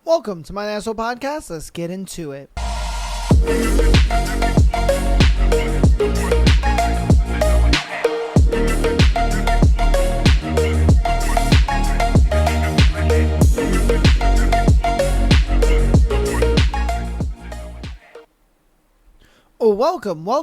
Welcome to my Asshole Podcast. Let's get into it.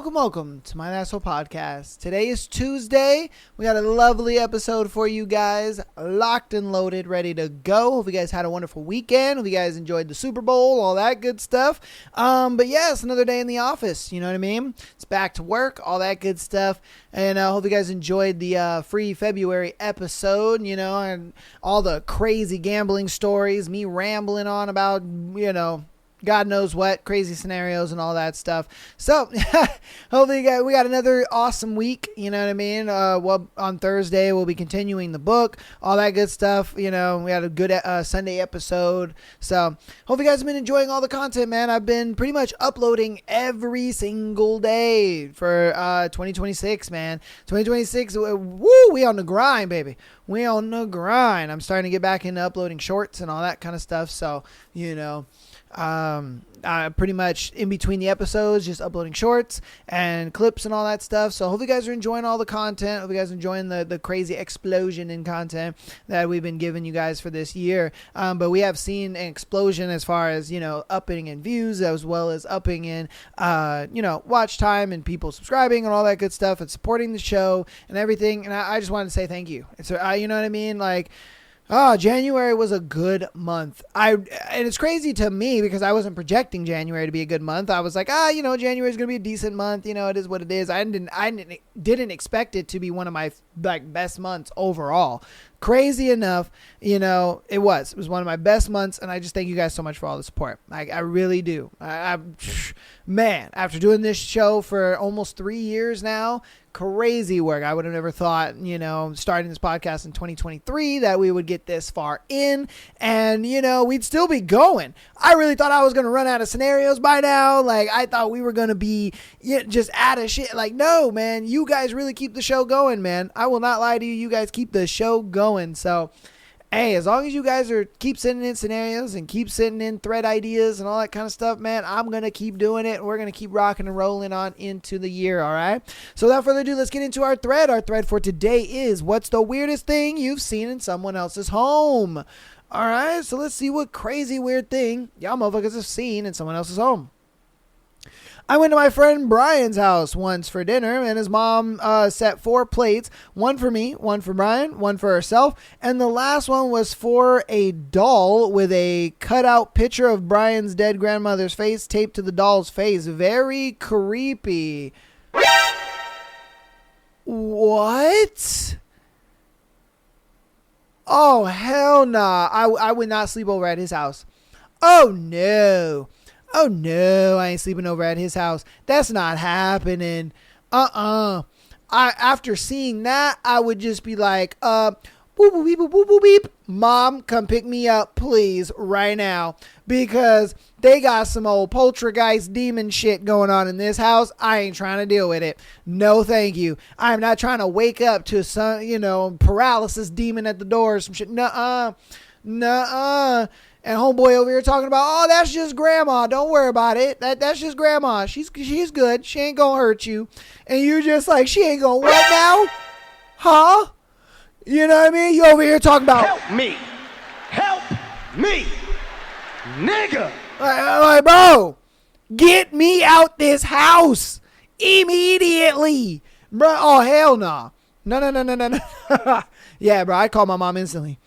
Welcome to my Asshole Podcast. Today is Tuesday. We got a lovely episode for you guys, locked and loaded, ready to go. Hope you guys had a wonderful weekend. Hope you guys enjoyed the Super Bowl, all that good stuff. But yeah, it's another day in the office. You know what I mean? It's back to work, all that good stuff. And I hope you guys enjoyed the free February episode, and all the crazy gambling stories, me rambling on about, God knows what, crazy scenarios and all that stuff. So, hopefully we got another awesome week, you know what I mean? On Thursday, we'll be continuing the book, all that good stuff. We had a good Sunday episode. So, hope you guys have been enjoying all the content, man. I've been pretty much uploading every single day for 2026, man. 2026, we on the grind, baby. We on the grind. I'm starting to get back into uploading shorts and all that kind of stuff. So, pretty much in between the episodes, just uploading shorts and clips and all that stuff. So hope you guys are enjoying all the content. Hope you guys are enjoying the crazy explosion in content that we've been giving you guys for this year. But we have seen an explosion as far as, upping in views, as well as upping in, watch time and people subscribing and all that good stuff and supporting the show and everything. And I just wanted to say thank you. It's, you know what I mean? January was a good month. And it's crazy to me because I wasn't projecting January to be a good month. I was like, January is going to be a decent month. It is what it is. I didn't expect it to be one of my best months overall. Crazy enough, it was one of my best months, and I just thank you guys so much for all the support. I really do. Man, after doing this show for almost 3 years now, crazy work. I would have never thought, starting this podcast in 2023 that we would get this far in and, we'd still be going. I really thought I was going to run out of scenarios by now. I thought we were going to be just out of shit. No, man, you guys really keep the show going, man. I will not lie to you. You guys keep the show going. So, hey, as long as you guys keep sending in scenarios and keep sending in thread ideas and all that kind of stuff, man, I'm going to keep doing it. We're going to keep rocking and rolling on into the year, all right? So without further ado, let's get into our thread. Our thread for today is, what's the weirdest thing you've seen in someone else's home? All right, so let's see what crazy weird thing y'all motherfuckers have seen in someone else's home. I went to my friend Brian's house once for dinner, and his mom set 4 plates, one for me, one for Brian, one for herself, and the last one was for a doll with a cutout picture of Brian's dead grandmother's face taped to the doll's face. Very creepy. What? Oh, hell nah. I would not sleep over at his house. Oh, no. Oh, no, I ain't sleeping over at his house. That's not happening. After seeing that, I would just be like, boop, boop, beep, boop, boop, boop, beep. Mom, come pick me up, please, right now. Because they got some old poltergeist demon shit going on in this house. I ain't trying to deal with it. No, thank you. I'm not trying to wake up to some, paralysis demon at the door or some shit. Nuh-uh. And homeboy over here talking about, that's just grandma. Don't worry about it. That's just grandma. She's good. She ain't gonna hurt you. And you just like, she ain't gonna what now? Huh? You know what I mean? You over here talking about, help me, nigga. Like, bro, get me out this house immediately, bro. Oh, hell no. No. Yeah, bro, I'd call my mom instantly.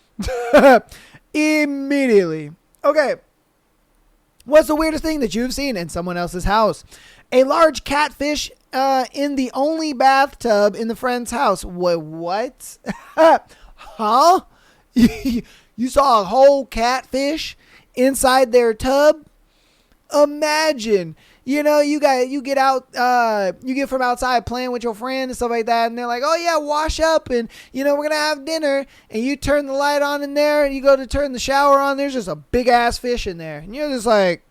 Immediately. Okay. What's the weirdest thing that you've seen in someone else's house? A large catfish in the only bathtub in the friend's house. What? Huh? You saw a whole catfish inside their tub? Imagine. You get out, you get from outside playing with your friend and stuff like that. And they're like, oh yeah, wash up. And, we're going to have dinner. And you turn the light on in there and you go to turn the shower on. There's just a big ass fish in there. And you're just like,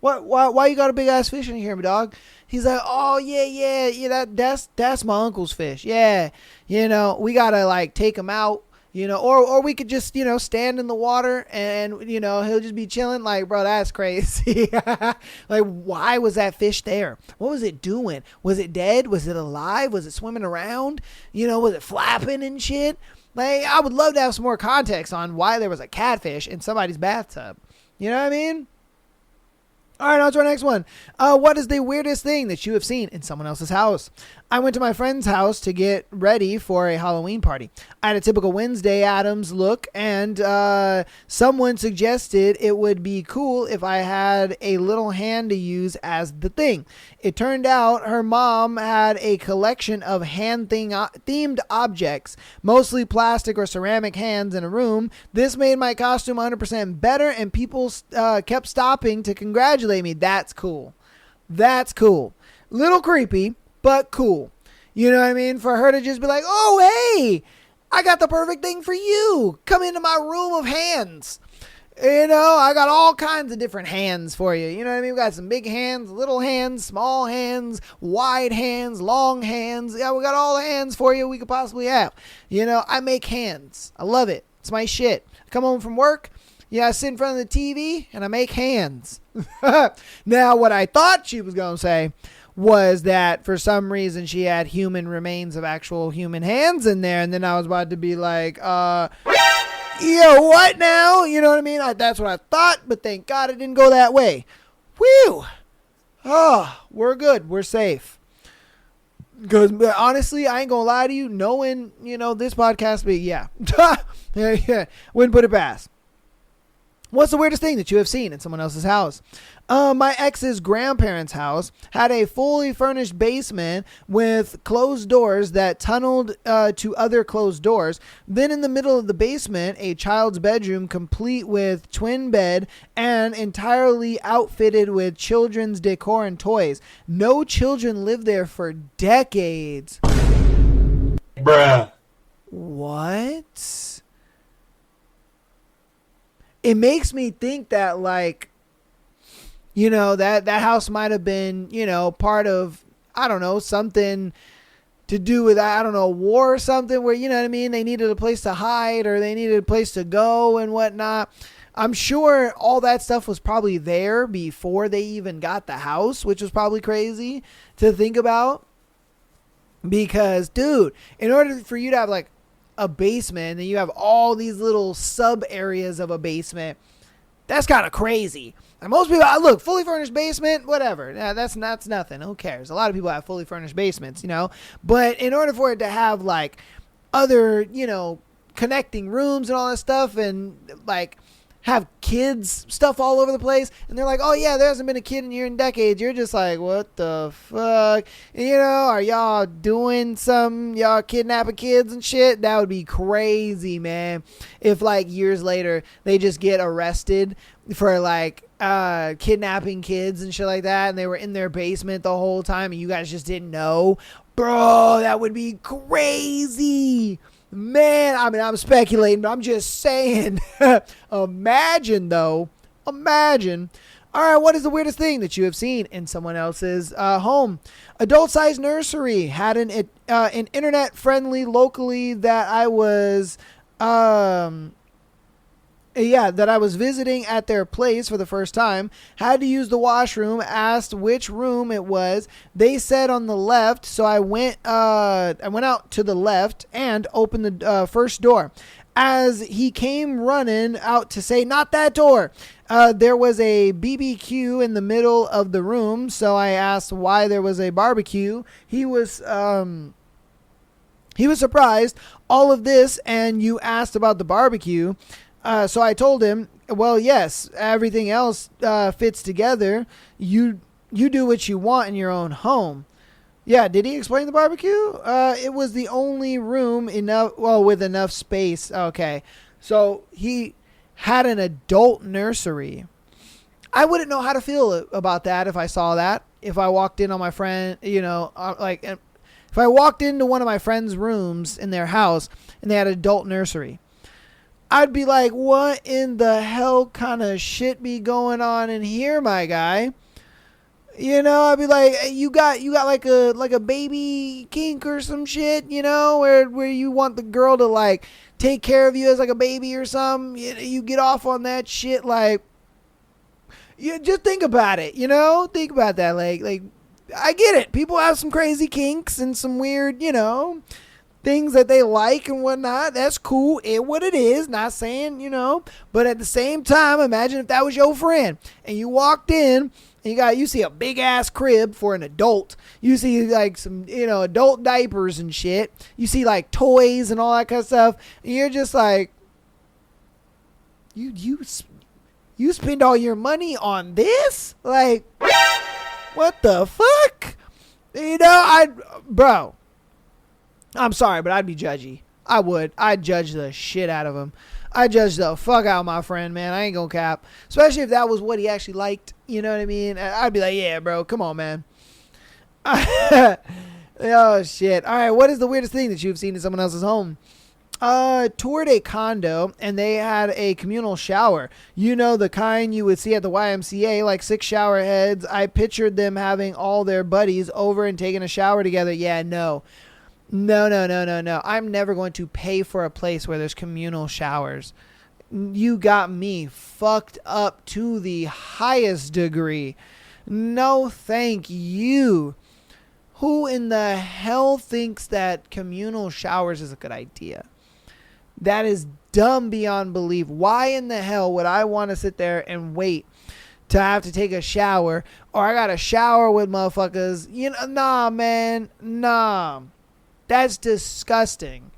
what, why you got a big ass fish in here, my dog? He's like, oh yeah, that's my uncle's fish. Yeah. We got to take him out or we could just, stand in the water and, he'll just be chilling. Like, bro, that's crazy. Like, why was that fish there? What was it doing? Was it dead? Was it alive? Was it swimming around? Was it flapping and shit? Like, I would love to have some more context on why there was a catfish in somebody's bathtub. You know what I mean? All right, on to our next one. What is the weirdest thing that you have seen in someone else's house? I went to my friend's house to get ready for a Halloween party. I had a typical Wednesday Addams look, and someone suggested it would be cool if I had a little hand to use as the thing. It turned out her mom had a collection of hand-themed objects, mostly plastic or ceramic hands in a room. This made my costume 100% better, and people kept stopping to congratulate me. That's cool. That's cool. Little creepy, but cool. You know what I mean? For her to just be like, oh, hey, I got the perfect thing for you. Come into my room of hands. I got all kinds of different hands for you. You know what I mean? We got some big hands, little hands, small hands, wide hands, long hands. Yeah, we got all the hands for you we could possibly have. I make hands. I love it. It's my shit. I come home from work. Yeah, I sit in front of the TV and I make hands. Now, what I thought she was going to say was that for some reason she had human remains of actual human hands in there. And then I was about to be like, what now? You know what I mean? That's what I thought, but thank God it didn't go that way. Whew. Oh, we're good. We're safe. Because honestly, I ain't going to lie to you. Knowing, this podcast, but yeah. Yeah. Wouldn't put it past. What's the weirdest thing that you have seen in someone else's house? My ex's grandparents' house had a fully furnished basement with closed doors that tunneled to other closed doors. Then in the middle of the basement, a child's bedroom complete with twin bed and entirely outfitted with children's decor and toys. No children lived there for decades. Bruh. What? It makes me think that, like, that house might have been, part of, I don't know, something to do with, I don't know, war or something where, you know what I mean? They needed a place to hide or they needed a place to go and whatnot. I'm sure all that stuff was probably there before they even got the house, which was probably crazy to think about. Because, dude, in order for you to have, like, a basement and you have all these little sub areas of a basement, that's kind of crazy. And most people, look, fully furnished basement, whatever. Yeah, that's nothing. Who cares? A lot of people have fully furnished basements, but in order for it to have like other, connecting rooms and all that stuff and like have kids stuff all over the place, and they're like, oh yeah, there hasn't been a kid in here in decades. You're just like, what the fuck? And, are y'all doing y'all kidnapping kids and shit? That would be crazy, man. If like years later they just get arrested for like kidnapping kids and shit like that, and they were in their basement the whole time and you guys just didn't know. Bro, that would be crazy. Man, I mean, I'm speculating, but I'm just saying. Imagine. All right, what is the weirdest thing that you have seen in someone else's home? Adult-sized nursery had an internet-friendly locally that I was visiting at their place for the first time. Had to use the washroom, asked which room it was. They said on the left, so I went out to the left and opened the first door. As he came running out to say, not that door, there was a BBQ in the middle of the room, so I asked why there was a barbecue. He was surprised. All of this, and you asked about the barbecue. So I told him, well, yes, everything else fits together. You do what you want in your own home. Yeah, did he explain the barbecue? It was the only room with enough space. Okay, so he had an adult nursery. I wouldn't know how to feel about that if I saw that. If I walked in on my friend, if I walked into one of my friend's rooms in their house and they had an adult nursery, I'd be like, what in the hell kind of shit be going on in here, my guy? I'd be like, you got like a baby kink or some shit, where you want the girl to like take care of you as like a baby or something, you get off on that shit. Like, you just think about it, think about that. Like I get it. People have some crazy kinks and some weird, things that they like and whatnot. That's cool. What it is. Not saying, but at the same time, imagine if that was your friend and you walked in and you see a big ass crib for an adult. You see like some, adult diapers and shit. You see like toys and all that kind of stuff. And you're just like, you spend all your money on this? Like, what the fuck? Bro, I'm sorry, but I'd be judgy. I would. I'd judge the shit out of him. I'd judge the fuck out of my friend, man. I ain't gonna cap. Especially if that was what he actually liked. You know what I mean? I'd be like, yeah, bro, come on, man. Oh, shit. All right, what is the weirdest thing that you've seen in someone else's home? Toured a condo and they had a communal shower. The kind you would see at the YMCA, like 6 shower heads. I pictured them having all their buddies over and taking a shower together. Yeah, no. I'm never going to pay for a place where there's communal showers. You got me fucked up to the highest degree. No, thank you. Who in the hell thinks that communal showers is a good idea? That is dumb beyond belief. Why in the hell would I want to sit there and wait to have to take a shower, or I got to shower with motherfuckers? Nah, man. Nah. That's disgusting.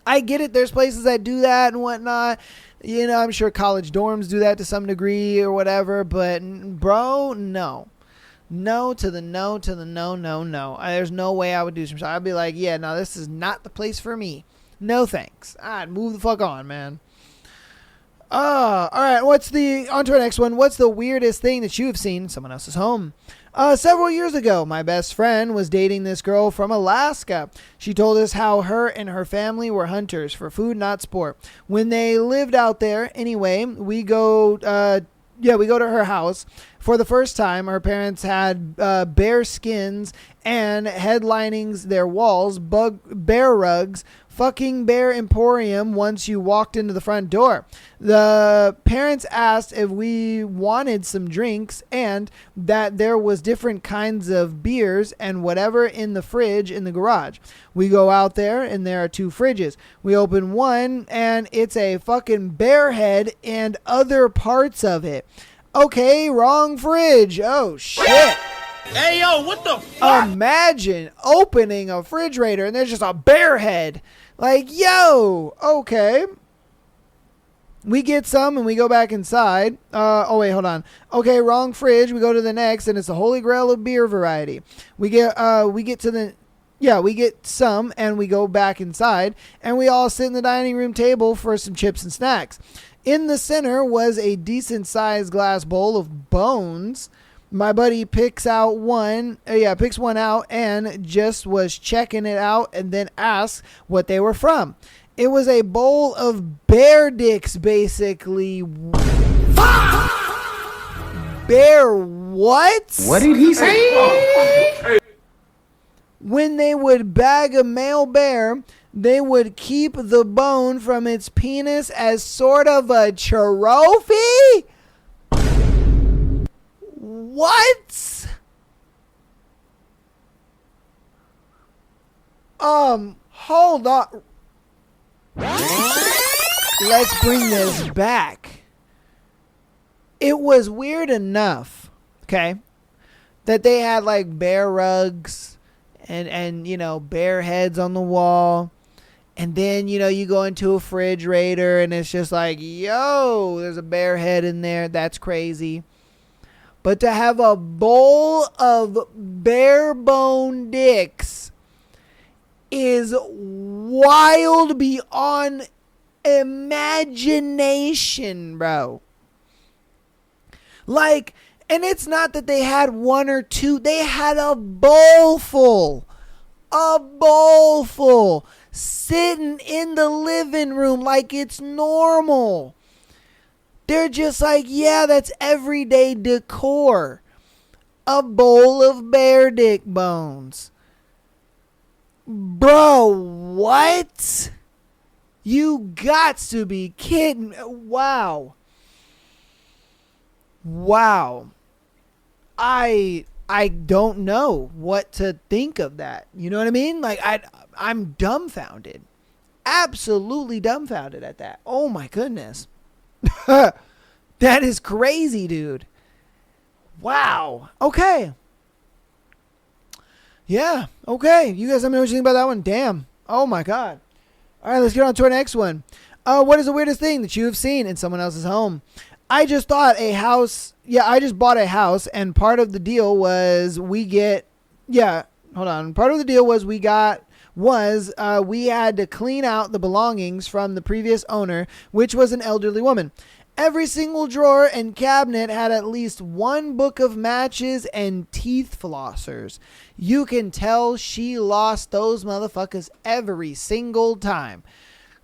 I get it. There's places that do that and whatnot. I'm sure college dorms do that to some degree or whatever, but bro, no. No to the no to the no, no, no. There's no way I would do some shit. I'd be like, yeah, no, this is not the place for me. No thanks. I'd move the fuck on, man. All right. On to our next one. What's the weirdest thing that you have seen in someone else's home? Several years ago, my best friend was dating this girl from Alaska. She told us how her and her family were hunters for food, not sport. When they lived out there, anyway, we go to her house. For the first time, her parents had bear skins and headlinings their walls, bear rugs, fucking bear emporium once you walked into the front door. The parents asked if we wanted some drinks and that there was different kinds of beers and whatever in the fridge in the garage. We go out there and there are 2 fridges. We open one and it's a fucking bear head and other parts of it. Okay, wrong fridge. Oh, shit. Hey, yo, what the fuck? Imagine opening a refrigerator and there's just a bear head. Like, yo, okay. We get some and we go back inside. Wait, hold on. Okay, wrong fridge. We go to the next and it's the Holy Grail of beer variety. We get some and we go back inside and we all sit in the dining room table for some chips and snacks. In the center was a decent sized glass bowl of bones. My buddy picks one out and just was checking it out and then asked what they were from. It was a bowl of bear dicks, basically. Bear what? What did he say? When they would bag a male bear, they would keep the bone from its penis as sort of a trophy? What? Hold on. Let's bring this back. It was weird enough, okay, that they had like bear rugs and bear heads on the wall. And then, you go into a refrigerator and it's just like, yo, there's a bear head in there. That's crazy. But to have a bowl of bare bone dicks is wild beyond imagination, bro. Like, and it's not that they had 1 or 2. They had a bowl full. A bowl full. Sitting in the living room like it's normal. They're just like, yeah, that's everyday decor. A bowl of bear dick bones. Bro, what? You gots to be kidding. Wow. I don't know what to think of that. You know what I mean? Like I'm dumbfounded. Absolutely dumbfounded at that. Oh my goodness. That is crazy, dude. Wow. Okay. Yeah. Okay. You guys let me know what you think about that one. Damn. Oh my God. All right, let's get on to our next one. What is the weirdest thing that you have seen in someone else's home? I just bought a house, and part of the deal was we had to clean out the belongings from the previous owner, which was an elderly woman. Every single drawer and cabinet had at least one book of matches and teeth flossers. You can tell she lost those motherfuckers every single time.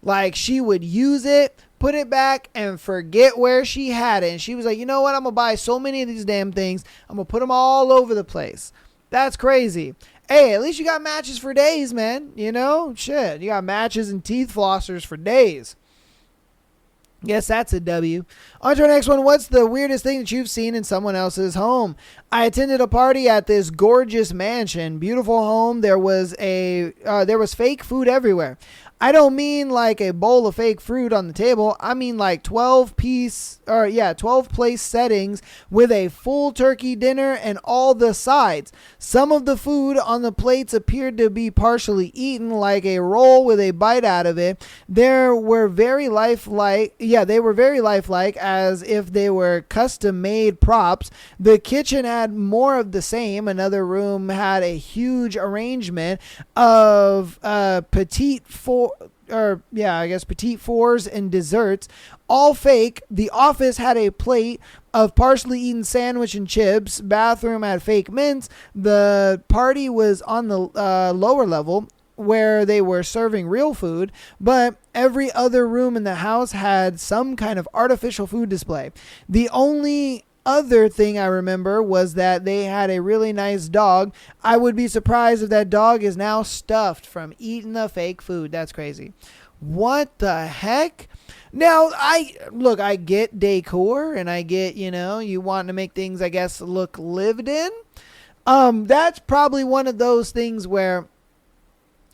Like, she would use it, put it back, and forget where she had it. And she was like, you know what? I'm going to buy so many of these damn things. I'm going to put them all over the place. That's crazy. Hey, at least you got matches for days, man. You know? Shit. You got matches and teeth flossers for days. Guess that's a W. On to our next one. What's the weirdest thing that you've seen in someone else's home? I attended a party at this gorgeous mansion, beautiful home. There was fake food everywhere. I don't mean like a bowl of fake fruit on the table. I mean like 12 place settings with a full turkey dinner and all the sides. Some of the food on the plates appeared to be partially eaten, like a roll with a bite out of it. They were very lifelike, as if they were custom made props. The kitchen had more of the same. Another room had a huge arrangement of petite fours and desserts, all fake. The office had a plate of partially eaten sandwich and chips. Bathroom had fake mints. The party was on the lower level where they were serving real food, but every other room in the house had some kind of artificial food display. The only other thing I remember was that they had a really nice dog. I would be surprised if that dog is now stuffed from eating the fake food. That's crazy. What the heck? Now, I get decor, and I get, you want to make things, I guess, look lived in. That's probably one of those things where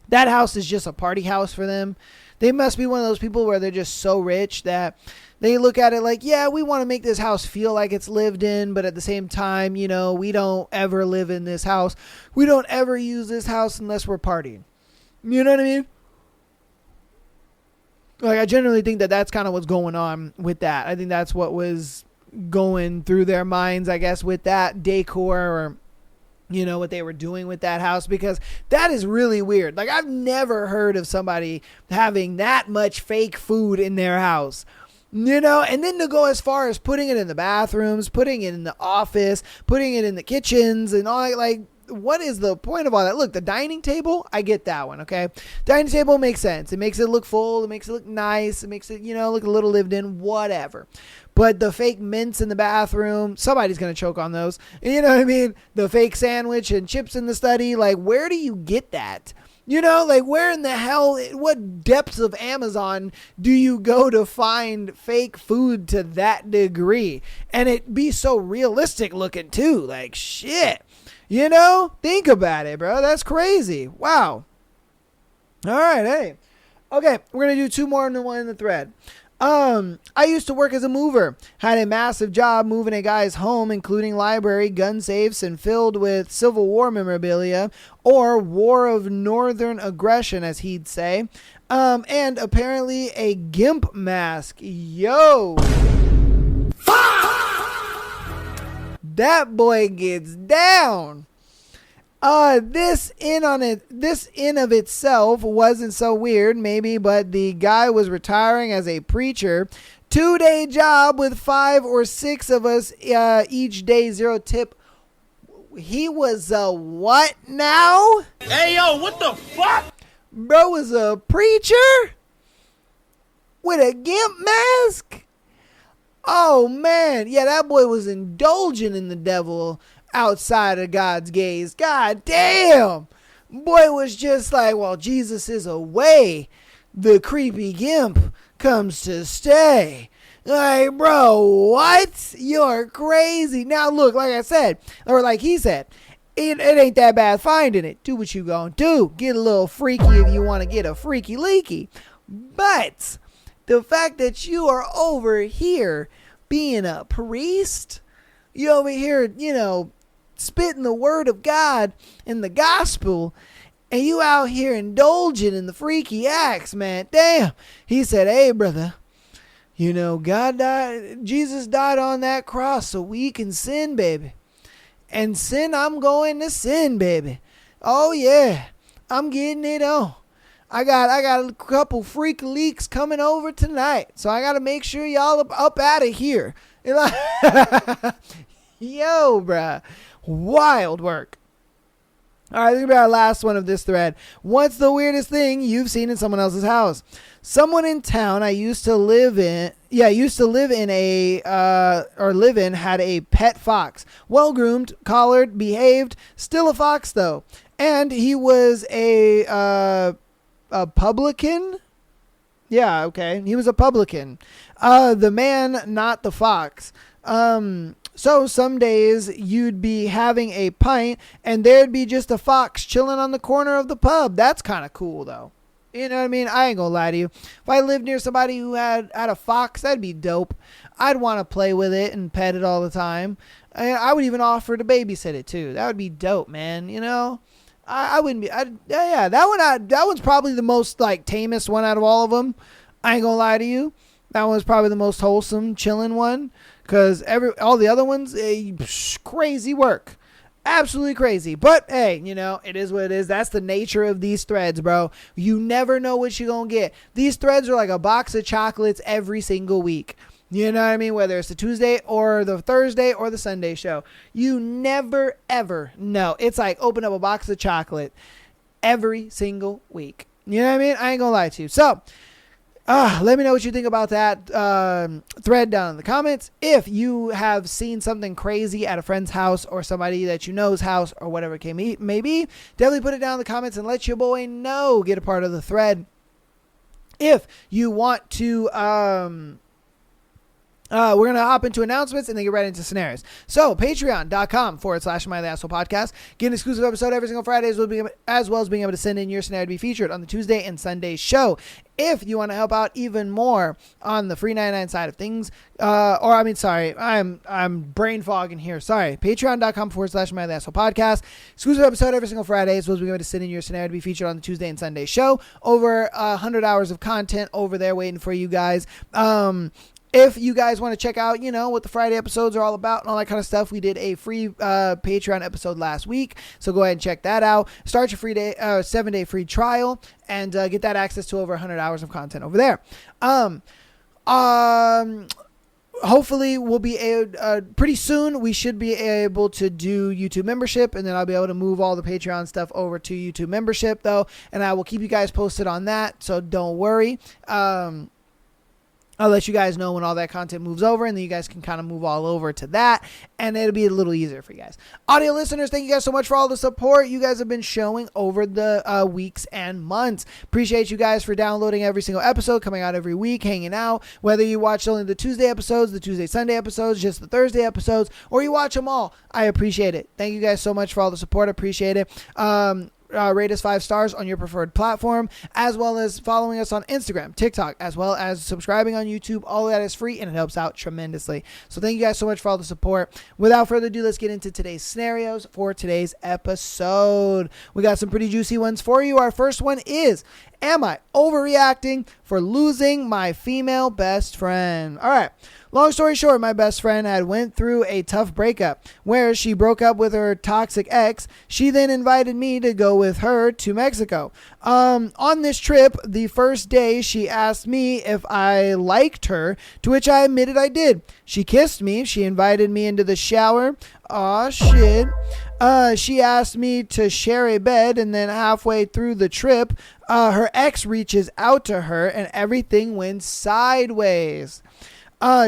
that house is just a party house for them. They must be one of those people where they're just so rich that they look at it like, yeah, we want to make this house feel like it's lived in, but at the same time, we don't ever live in this house. We don't ever use this house unless we're partying. You know what I mean? Like, I generally think that that's kind of what's going on with that. I think that's what was going through their minds, I guess, with that decor, or what they were doing with that house, because that is really weird. Like, I've never heard of somebody having that much fake food in their house, and then to go as far as putting it in the bathrooms, putting it in the office, putting it in the kitchens and all. Like, what is the point of all that? Look, the dining table, I get that one. Okay. Dining table makes sense. It makes it look full. It makes it look nice. It makes it, look a little lived in, whatever. But the fake mints in the bathroom, somebody's going to choke on those. You know what I mean? The fake sandwich and chips in the study. Like, where do you get that? Like, where in the hell, what depths of Amazon do you go to find fake food to that degree? And it be so realistic looking too. Like, shit. Think about it, bro. That's crazy. Wow. All right. Hey. Okay. We're going to do two more in the one in the thread. I used to work as a mover, had a massive job moving a guy's home, including library, gun safes, and filled with Civil War memorabilia, or War of Northern Aggression, as he'd say. And apparently a GIMP mask. Yo! That boy gets down. This in of itself wasn't so weird, maybe, but the guy was retiring as a preacher. 2-day job with 5 or 6 of us each day, 0 tip. He was a what now? Hey, yo, what the fuck? Bro was a preacher with a GIMP mask? Oh, man. Yeah, that boy was indulging in the devil outside of God's gaze. God damn. Boy was just like, well, Jesus is a way the creepy gimp comes to stay. Like, bro, what? You're crazy. Now, look, like I said, or like he said, it ain't that bad finding it. Do what you gonna do. Get a little freaky if you want to get a freaky leaky. But the fact that you are over here being a priest, you over here, spitting the word of God in the gospel, and you out here indulging in the freaky acts, man. Damn. He said, hey, brother, God died, Jesus died on that cross so we can sin, baby. And sin, I'm going to sin, baby. Oh, yeah. I'm getting it on. I got a couple freak leaks coming over tonight. So I got to make sure y'all up out of here. Yo, bruh. Wild work. All right, this is going to be our last one of this thread. What's the weirdest thing you've seen in someone else's house? Someone in town I used to live in had a pet fox. Well-groomed, collared, behaved, still a fox though. And he was a publican? Yeah, okay. He was a publican. The man, not the fox. So some days you'd be having a pint and there'd be just a fox chilling on the corner of the pub. That's kind of cool though. You know what I mean? I ain't gonna lie to you. If I lived near somebody who had a fox, that'd be dope. I'd want to play with it and pet it all the time. I would even offer to babysit it too. That would be dope, man. I wouldn't be. That one's probably the most like tamest one out of all of them. I ain't gonna lie to you. That one's probably the most wholesome, chilling one. Cause all the other ones, crazy work. Absolutely crazy. But hey, it is what it is. That's the nature of these threads, bro. You never know what you're going to get. These threads are like a box of chocolates every single week. You know what I mean? Whether it's the Tuesday or the Thursday or the Sunday show. You never, ever know. It's like open up a box of chocolate every single week. You know what I mean? I ain't going to lie to you. So, let me know what you think about that thread down in the comments. If you have seen something crazy at a friend's house or somebody that you know's house or whatever it may be, definitely put it down in the comments and let your boy know. Get a part of the thread. If you want to... we're going to hop into announcements and then get right into scenarios. So, patreon.com/My The Asshole Podcast. Get an exclusive episode every single Friday, as well as being able to send in your scenario to be featured on the Tuesday and Sunday show. If you want to help out even more on the free 99 side of things, I'm brain fogging here. Sorry. Patreon.com/My The Asshole Podcast. Exclusive episode every single Friday, as well as being able to send in your scenario to be featured on the Tuesday and Sunday show. Over 100 hours of content over there waiting for you guys. If you guys want to check out, what the Friday episodes are all about and all that kind of stuff, we did a free Patreon episode last week. So go ahead and check that out. Start your free 7-day free trial and get that access to over 100 hours of content over there. Hopefully we'll be pretty soon. We should be able to do YouTube membership, and then I'll be able to move all the Patreon stuff over to YouTube membership though. And I will keep you guys posted on that. So don't worry. I'll let you guys know when all that content moves over, and then you guys can kind of move all over to that, and it'll be a little easier for you guys. Audio listeners, thank you guys so much for all the support you guys have been showing over the weeks and months. Appreciate you guys for downloading every single episode, coming out every week, hanging out. Whether you watch only the Tuesday episodes, the Tuesday, Sunday episodes, just the Thursday episodes, or you watch them all, I appreciate it. Thank you guys so much for all the support. I appreciate it. Rate us 5 stars on your preferred platform, as well as following us on Instagram, TikTok, as well as subscribing on YouTube. All of that is free, and it helps out tremendously. So thank you guys so much for all the support. Without further ado, let's get into today's scenarios for today's episode. We got some pretty juicy ones for you. Our first one is, am I overreacting for losing my female best friend? All right. Long story short, my best friend had went through a tough breakup where she broke up with her toxic ex. She then invited me to go with her to Mexico. On this trip, the first day, she asked me if I liked her, to which I admitted I did. She kissed me. She invited me into the shower. Aw, shit. She asked me to share a bed, and then halfway through the trip, her ex reaches out to her, and everything went sideways.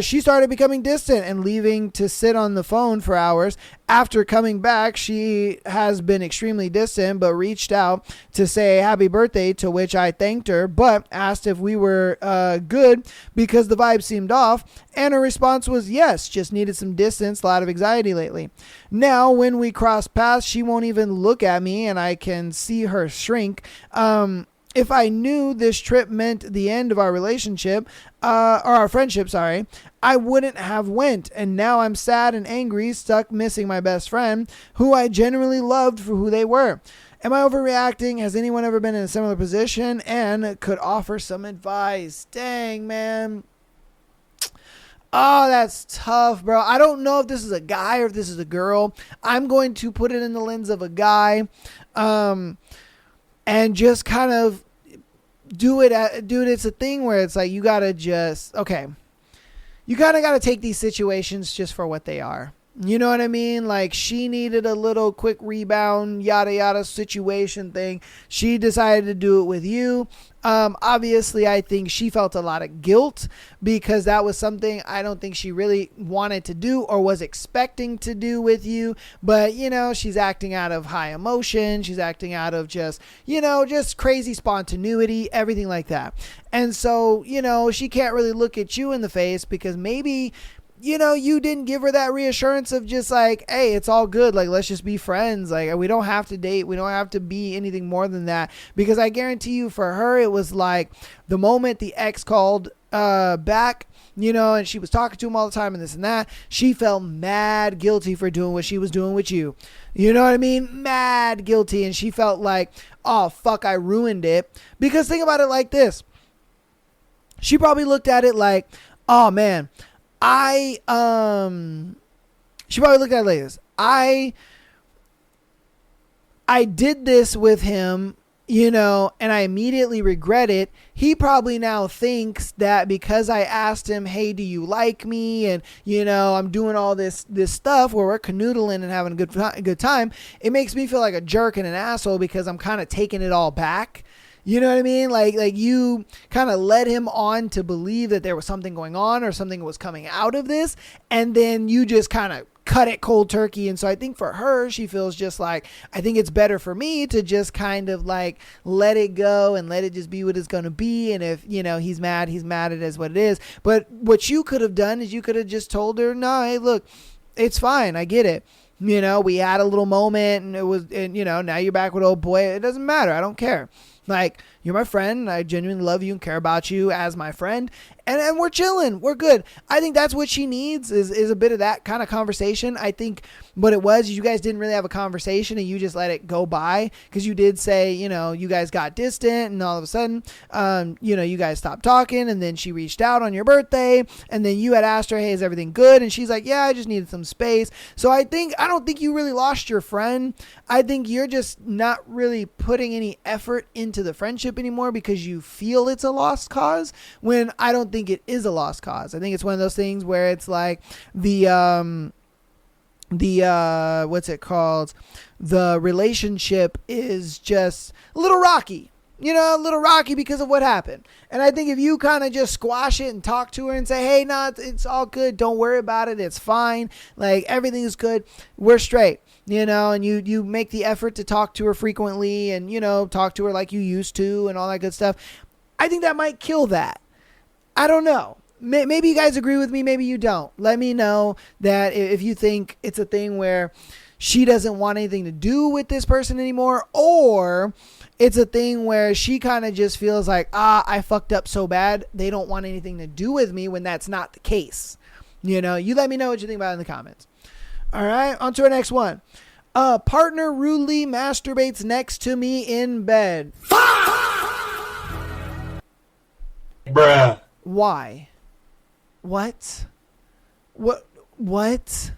She started becoming distant and leaving to sit on the phone for hours. After coming back, she has been extremely distant, but reached out to say happy birthday, to which I thanked her, but asked if we were good because the vibe seemed off. And her response was yes, just needed some distance, a lot of anxiety lately. Now, when we cross paths, she won't even look at me and I can see her shrink. If I knew this trip meant the end of our relationship, or our friendship, sorry, I wouldn't have went. And now I'm sad and angry, stuck missing my best friend, who I genuinely loved for who they were. Am I overreacting? Has anyone ever been in a similar position and could offer some advice? Dang, man. Oh, that's tough, bro. I don't know if this is a guy or if this is a girl. I'm going to put it in the lens of a guy. And just kind of dude, it's a thing where it's like, you got to just, okay. You kind of got to take these situations just for what they are. You know what I mean? Like, she needed a little quick rebound, yada, yada situation thing. She decided to do it with you. Obviously, I think she felt a lot of guilt because that was something I don't think she really wanted to do or was expecting to do with you. But, you know, she's acting out of high emotion. She's acting out of just, you know, just crazy spontaneity, everything like that. And so, you know, she can't really look at you in the face because maybe, you know, you didn't give her that reassurance of just like, hey, it's all good. Like, let's just be friends. Like, we don't have to date. We don't have to be anything more than that. Because I guarantee you for her, it was like the moment the ex called back, you know, and she was talking to him all the time and this and that, she felt mad guilty for doing what she was doing with you. You know what I mean? Mad guilty. And she felt like, oh, fuck, I ruined it. Because think about it like this. She probably looked at it like, oh, man, she probably looked at it like this. I did this with him, you know, and I immediately regret it. He probably now thinks that because I asked him, hey, do you like me? And, you know, I'm doing all this stuff where we're canoodling and having a good time. It makes me feel like a jerk and an asshole because I'm kind of taking it all back. You know what I mean? Like you kind of led him on to believe that there was something going on or something was coming out of this. And then you just kind of cut it cold turkey. And so I think for her, she feels just like, I think it's better for me to just kind of like let it go and let it just be what it's going to be. And if, you know, he's mad, it is what it is. But what you could have done is you could have just told her, no, hey, look, it's fine. I get it. You know, we had a little moment and you know, now you're back with old boy. It doesn't matter. I don't care. Like, you're my friend. I genuinely love you and care about you as my friend. And we're chilling. We're good. I think that's what she needs is a bit of that kind of conversation. I think what it was, you guys didn't really have a conversation and you just let it go by because you did say, you know, you guys got distant and all of a sudden, you know, you guys stopped talking and then she reached out on your birthday and then you had asked her, hey, is everything good? And she's like, yeah, I just needed some space. So I don't think you really lost your friend. I think you're just not really putting any effort into the friendship anymore because you feel it's a lost cause when I don't think it is a lost cause. I think it's one of those things where it's like the what's it called? The relationship is just a little rocky. You know, a little rocky because of what happened. And I think if you kind of just squash it and talk to her and say, hey, no, it's all good. Don't worry about it. It's fine. Like, everything's good. We're straight. You know, and you make the effort to talk to her frequently and, you know, talk to her like you used to and all that good stuff. I think that might kill that. I don't know. Maybe you guys agree with me. Maybe you don't. Let me know that if you think it's a thing where she doesn't want anything to do with this person anymore, or it's a thing where she kind of just feels like, I fucked up so bad. They don't want anything to do with me when that's not the case. You know, you let me know what you think about it in the comments. All right, on to our next one. Partner rudely masturbates next to me in bed. Bruh. Why? What? What?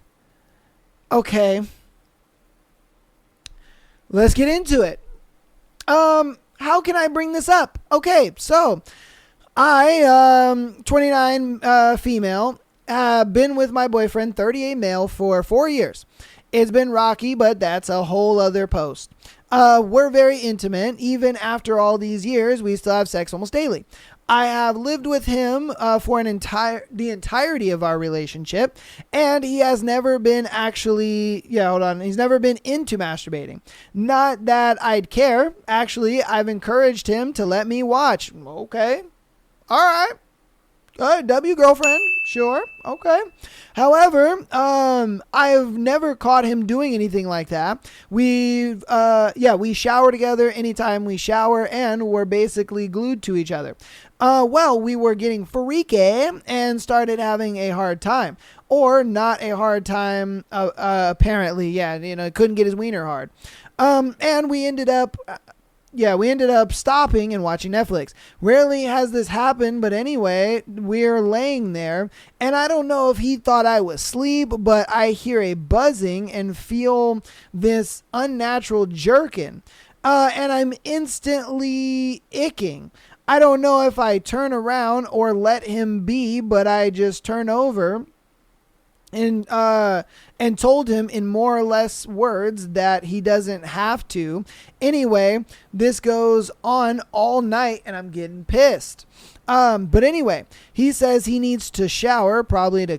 Okay. Let's get into it. How can I bring this up? Okay, so I, 29 female, been with my boyfriend, 38 male, for 4 years. It's been rocky, but that's a whole other post. We're very intimate. Even after all these years, we still have sex almost daily. I have lived with him for the entirety of our relationship, and he has never been he's never been into masturbating. Not that I'd care. Actually, I've encouraged him to let me watch. Okay. All right. W girlfriend. Sure. Okay. However, I've never caught him doing anything like that. We shower together anytime we shower, and we're basically glued to each other. We were getting freaky and started having a hard time. Or not a hard time, apparently. Yeah, couldn't get his wiener hard. And we ended up stopping and watching Netflix. Rarely has this happened, but anyway, we're laying there, and I don't know if he thought I was asleep, but I hear a buzzing and feel this unnatural jerking, and I'm instantly icking. I don't know if I turn around or let him be, but I just turn over and told him in more or less words that he doesn't have to. Anyway, this goes on all night, and I'm getting pissed. But anyway, he says he needs to shower, probably to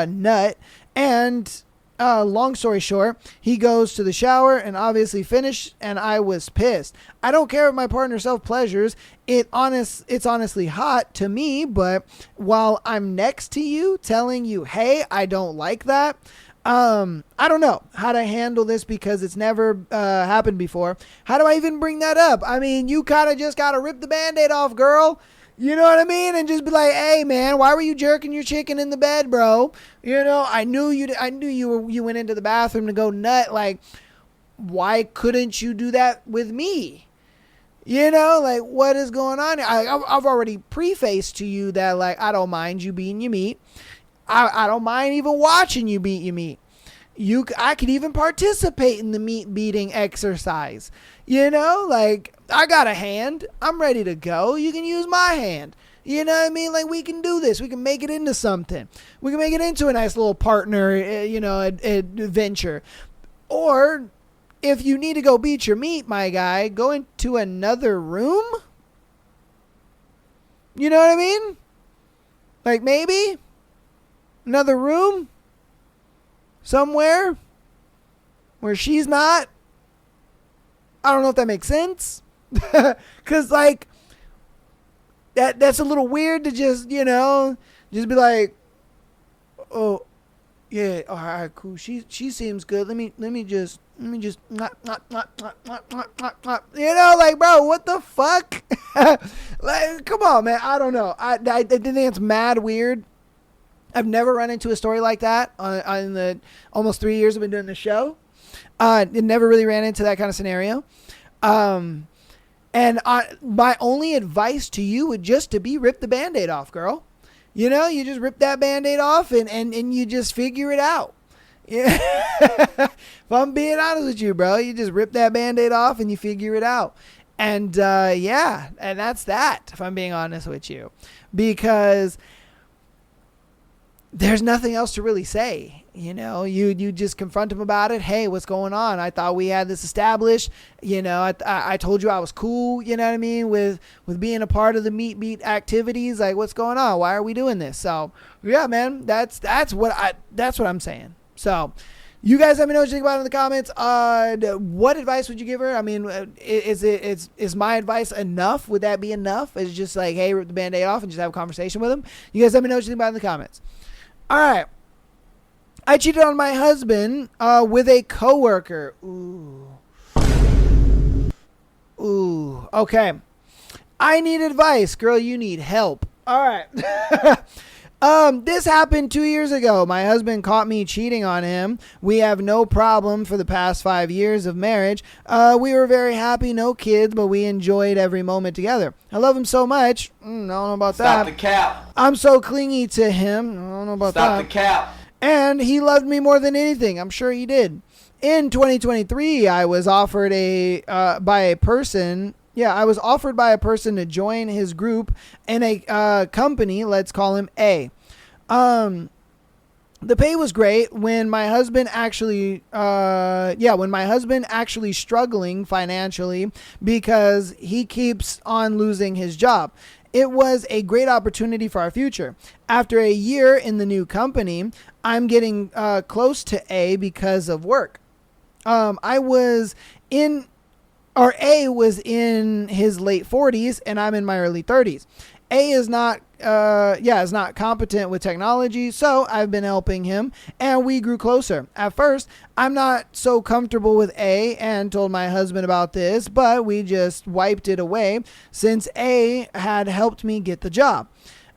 nut, and long story short, he goes to the shower and obviously finished, and I was pissed. I don't care if my partner self-pleasures. It's honestly hot to me, but while I'm next to you telling you, hey, I don't like that, I don't know how to handle this because it's never happened before. How do I even bring that up? I mean, you kind of just got to rip the Band-Aid off, girl. You know what I mean? And just be like, hey, man, why were you jerking your chicken in the bed, bro? I knew you went into the bathroom to go nut. Like, why couldn't you do that with me? Like, what is going on? I've already prefaced to you that, like, I don't mind you beating your meat. I don't mind even watching you beat your meat. I could even participate in the meat beating exercise. Like, I got a hand. I'm ready to go. You can use my hand. You know what I mean? Like, we can do this. We can make it into something. We can make it into a nice little partner, adventure. Or if you need to go beat your meat, my guy, go into another room. You know what I mean? Like, maybe another room somewhere where she's not. I don't know if that makes sense. Because, like, that's a little weird to just, just be like, oh, yeah, all right, cool. She seems good. Let me just, like, bro, what the fuck? Like, come on, man. I don't know. I think it's mad weird. I've never run into a story like that on the almost 3 years I've been doing the show. It never really ran into that kind of scenario. And my only advice to you would just to be rip the Band-Aid off, girl. You just rip that Band-Aid off and you just figure it out. Yeah. If I'm being honest with you, bro, you just rip that Band-Aid off and you figure it out. And and that's that, if I'm being honest with you. Because there's nothing else to really say. You just confront him about it. Hey, what's going on? I thought we had this established. I told you I was cool. You know what I mean? With being a part of the meat beat activities. Like, what's going on? Why are we doing this? So yeah, man, that's what I'm saying. So you guys let me know what you think about it in the comments. What advice would you give her? I mean, is my advice enough? Would that be enough? Is it just like, hey, rip the Band-Aid off and just have a conversation with him? You guys let me know what you think about it in the comments. All right. I cheated on my husband with a coworker. Ooh. Okay. I need advice. Girl, you need help. All right. This happened 2 years ago. My husband caught me cheating on him. We have no problem for the past 5 years of marriage. We were very happy, no kids, but we enjoyed every moment together. I love him so much. I don't know about that. Stop the cap. I'm so clingy to him. I don't know about that. Stop the cap. And he loved me more than anything. I'm sure he did. In 2023, I was offered by a person to join his group in a company. Let's call him A. the pay was great when my husband actually struggling financially because he keeps on losing his job. It was a great opportunity for our future. After a year in the new company, I'm getting close to A because of work. A was in his late 40s and I'm in my early 30s. A is not competent with technology, so I've been helping him and we grew closer. At first, I'm not so comfortable with A and told my husband about this, but we just wiped it away since A had helped me get the job.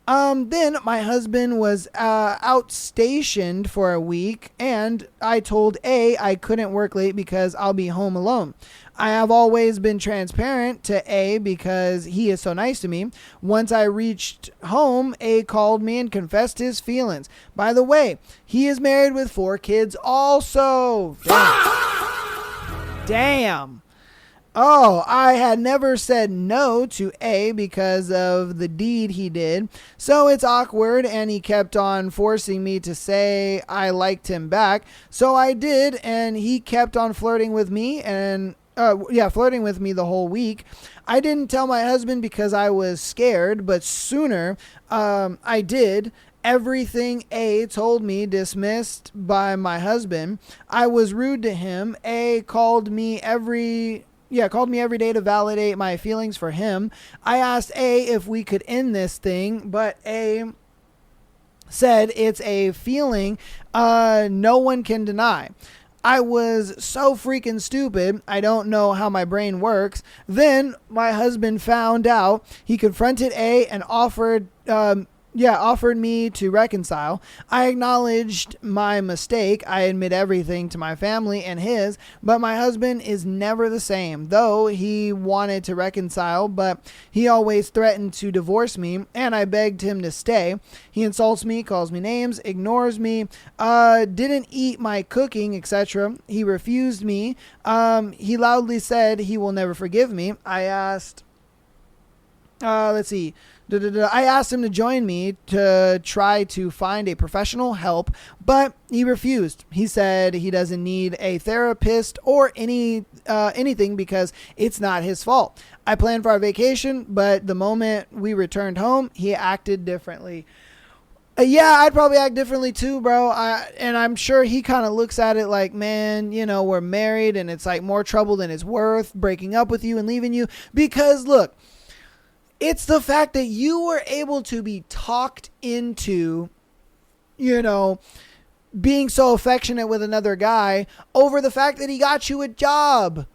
Then my husband was outstationed for a week and I told A I couldn't work late because I'll be home alone. I have always been transparent to A because he is so nice to me. Once I reached home, A called me and confessed his feelings. By the way, he is married with 4 kids also. Damn. Oh, I had never said no to A because of the deed he did. So it's awkward and he kept on forcing me to say I liked him back. So I did and he kept on flirting with me flirting with me the whole week. I didn't tell my husband because I was scared, but sooner I did. Everything A told me dismissed by my husband. I was rude to him. A called me every day to validate my feelings for him. I asked A if we could end this thing, but A said it's a feeling no one can deny. I was so freaking stupid. I don't know how my brain works. Then my husband found out. He confronted A and offered me to reconcile. I acknowledged my mistake. I admit everything to my family and his, but my husband is never the same. Though he wanted to reconcile, but he always threatened to divorce me, and I begged him to stay. He insults me, calls me names, ignores me, didn't eat my cooking, etc. He refused me. He loudly said he will never forgive me. I asked I asked him to join me to try to find a professional help, but he refused. He said he doesn't need a therapist or anything because it's not his fault. I planned for our vacation, but the moment we returned home, he acted differently. I'd probably act differently too, bro. And I'm sure he kind of looks at it like, man, we're married and it's like more trouble than it's worth breaking up with you and leaving you. Because look, it's the fact that you were able to be talked into, being so affectionate with another guy over the fact that he got you a job.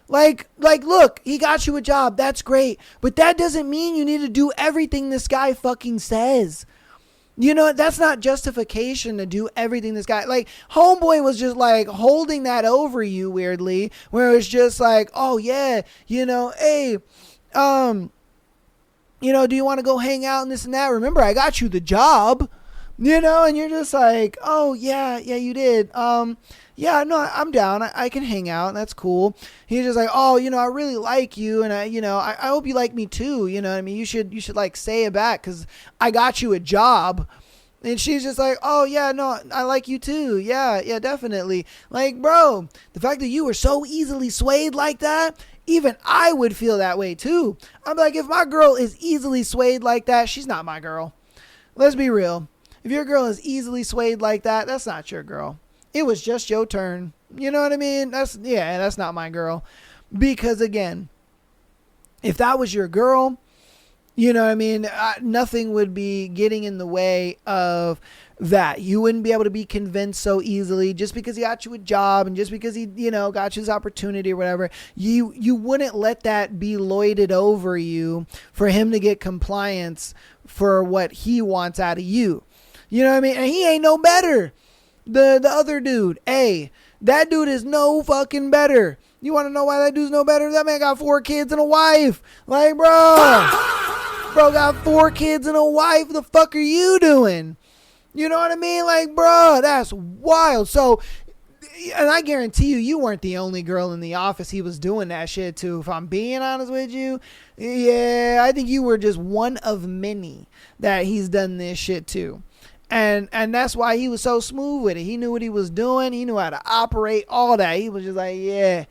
Like, look, he got you a job. That's great. But that doesn't mean you need to do everything this guy fucking says. That's not justification to do everything this guy, like, homeboy was just like holding that over you weirdly, where it was just like, oh yeah, hey, do you want to go hang out and this and that? Remember, I got you the job, and you're just like, oh, yeah, you did. Yeah, no, I'm down. I can hang out. That's cool. He's just like, oh, I really like you. And I hope you like me too. You should like say it back because I got you a job. And she's just like, oh, yeah, no, I like you too. Yeah, definitely. Like, bro, the fact that you were so easily swayed like that, even I would feel that way too. I'm like, if my girl is easily swayed like that, she's not my girl. Let's be real. If your girl is easily swayed like that, that's not your girl. It was just your turn. You know what I mean? That's not my girl. Because again, if that was your girl, you know what I mean? Nothing would be getting in the way of that. You wouldn't be able to be convinced so easily just because he got you a job and just because he, got you his opportunity or whatever. You wouldn't let that be loided over you for him to get compliance for what he wants out of you. You know what I mean? And he ain't no better. The other dude, that dude is no fucking better. You want to know why that dude's no better? That man got 4 kids and a wife. Like, bro got 4 kids and a wife. What the fuck are you doing? You know what I mean? Like, bro, that's wild. So, and I guarantee you weren't the only girl in the office he was doing that shit to. If I'm being honest with you, yeah, I think you were just one of many that he's done this shit to. And that's why he was so smooth with it. He knew what he was doing. He knew how to operate, all that. He was just like, yeah,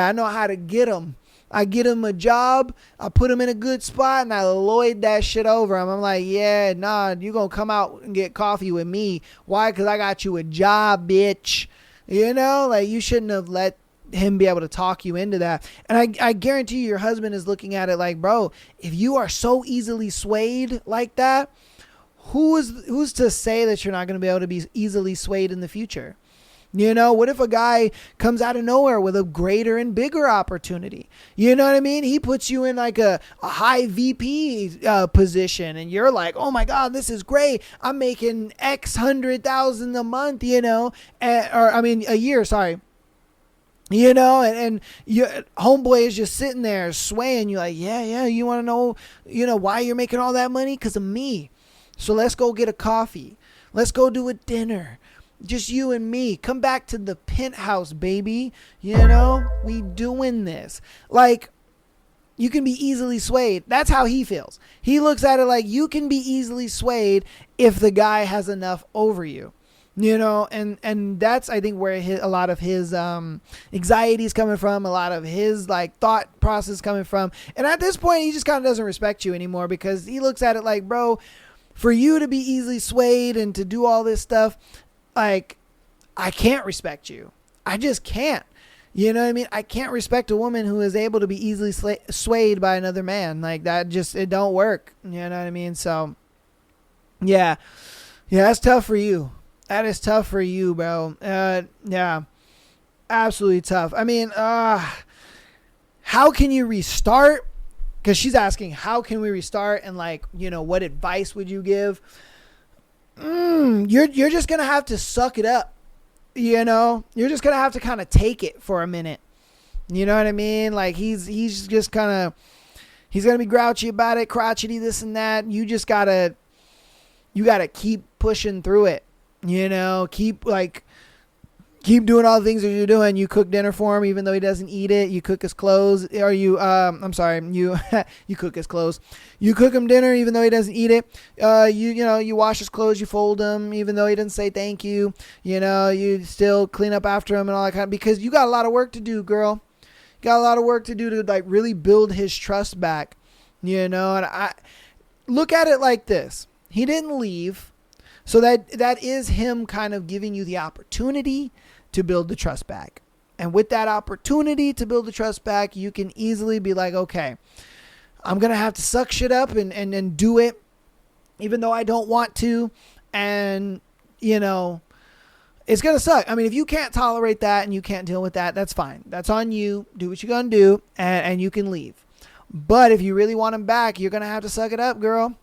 I know how to get him. I get him a job, I put him in a good spot, and I Lloyd that shit over him. I'm like, yeah, nah, you gonna come out and get coffee with me. Why? Because I got you a job, bitch. You know, like, you shouldn't have let him be able to talk you into that. And I guarantee you, your husband is looking at it like, bro, if you are so easily swayed like that, who's to say that you're not going to be able to be easily swayed in the future? You know, what if a guy comes out of nowhere with a greater and bigger opportunity? You know what I mean? He puts you in like a high VP position, and you're like, oh my God, this is great. I'm making X 100,000 a month, you know, a year, sorry. You know, and your homeboy is just sitting there swaying you like, yeah, you want to know, you know, why you're making all that money? Because of me. So let's go get a coffee. Let's go do a dinner. Just you and me. Come back to the penthouse, baby. You know, we doing this. Like, you can be easily swayed. That's how he feels. He looks at it like you can be easily swayed if the guy has enough over you. You know, and that's, I think, where a lot of his anxiety is coming from, a lot of his like thought process coming from. And at this point, he just kind of doesn't respect you anymore, because he looks at it like, bro, for you to be easily swayed and to do all this stuff, like, I can't respect you. I just can't. You know what I mean? I can't respect a woman who is able to be easily swayed by another man. Like, that just, it don't work. You know what I mean? So, yeah, that's tough for you. That is tough for you, bro. Yeah, absolutely tough. I mean, how can you restart? Because she's asking, how can we restart? And like, you know, what advice would you give? You're just going to have to suck it up. You know, you're just going to have to kind of take it for a minute. You know what I mean? Like, he's just kind of, he's going to be grouchy about it, crotchety, this and that. You just got to keep pushing through it. You know, keep doing all the things that you're doing. You cook dinner for him, even though he doesn't eat it. You cook his clothes, or you cook his clothes. You cook him dinner, even though he doesn't eat it. You wash his clothes, you fold them, even though he doesn't say thank you. You know, you still clean up after him and all that kind of, because you got a lot of work to do, girl. You got a lot of work to do to like really build his trust back. You know, and I look at it like this. He didn't leave. So that is him kind of giving you the opportunity to build the trust back. And with that opportunity to build the trust back, you can easily be like, okay, I'm going to have to suck shit up and do it, even though I don't want to. And, you know, it's going to suck. I mean, if you can't tolerate that and you can't deal with that, that's fine. That's on you. Do what you're going to do, and you can leave. But if you really want him back, you're going to have to suck it up, girl.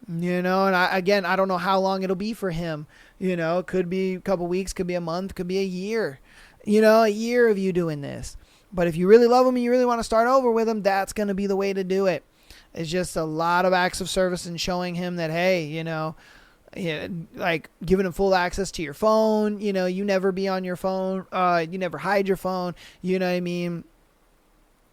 You know, and I don't know how long it'll be for him. You know, it could be a couple weeks, could be a month, could be a year. You know, a year of you doing this. But if you really love him and you really want to start over with him, that's going to be the way to do it. It's just a lot of acts of service and showing him that, hey, you know, like giving him full access to your phone. You know, you never be on your phone. You never hide your phone. You know what I mean?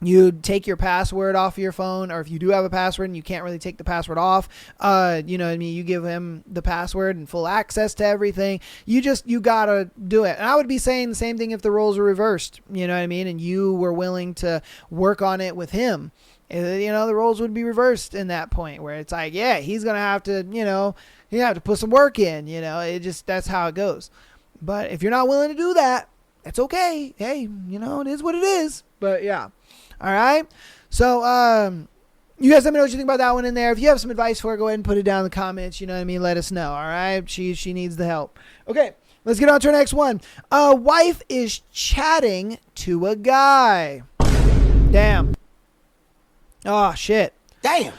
You take your password off of your phone, or if you do have a password and you can't really take the password off, you know what I mean? You give him the password and full access to everything. You gotta do it. And I would be saying the same thing if the roles were reversed, you know what I mean? And you were willing to work on it with him. You know, the roles would be reversed in that point where it's like, yeah, he's going to have to, you know, you have to put some work in, you know, that's how it goes. But if you're not willing to do that, it's okay. Hey, you know, it is what it is. But yeah. All right. So, you guys let me know what you think about that one in there. If you have some advice for her, go ahead and put it down in the comments. You know what I mean? Let us know. All right. She needs the help. Okay. Let's get on to our next one. A wife is chatting to a guy. Damn. Oh, shit. Damn.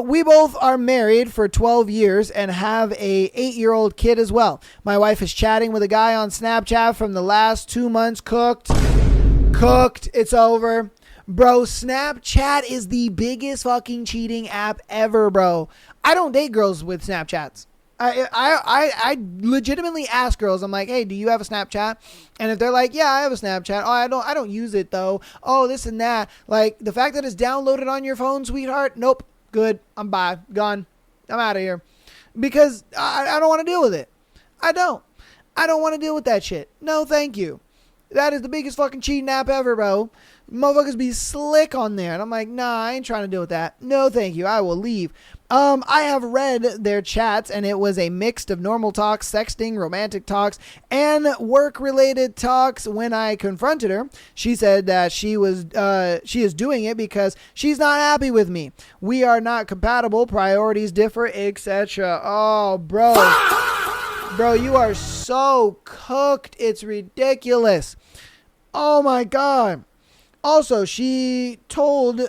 We both are married for 12 years and have a 8-year-old kid as well. My wife is chatting with a guy on Snapchat from the last 2 months. Cooked. It's over. Bro, Snapchat is the biggest fucking cheating app ever, bro. I don't date girls with Snapchats. I legitimately ask girls, I'm like, hey, do you have a Snapchat? And if they're like, yeah, I have a Snapchat. Oh, I don't use it though. Oh, this and that. Like the fact that it's downloaded on your phone, sweetheart. Nope. Good. I'm gone. I'm out of here. because I don't want to deal with it. I don't want to deal with that shit. No, thank you. That is the biggest fucking cheating app ever, bro. Motherfuckers be slick on there. And I'm like, nah, I ain't trying to deal with that. No, thank you. I will leave. I have read their chats, and it was a mix of normal talks, sexting, romantic talks, and work-related talks. When I confronted her, she said that she is doing it because she's not happy with me. We are not compatible. Priorities differ, etc. Oh, bro. Bro, you are so cooked. It's ridiculous. Oh, my God. Also, she told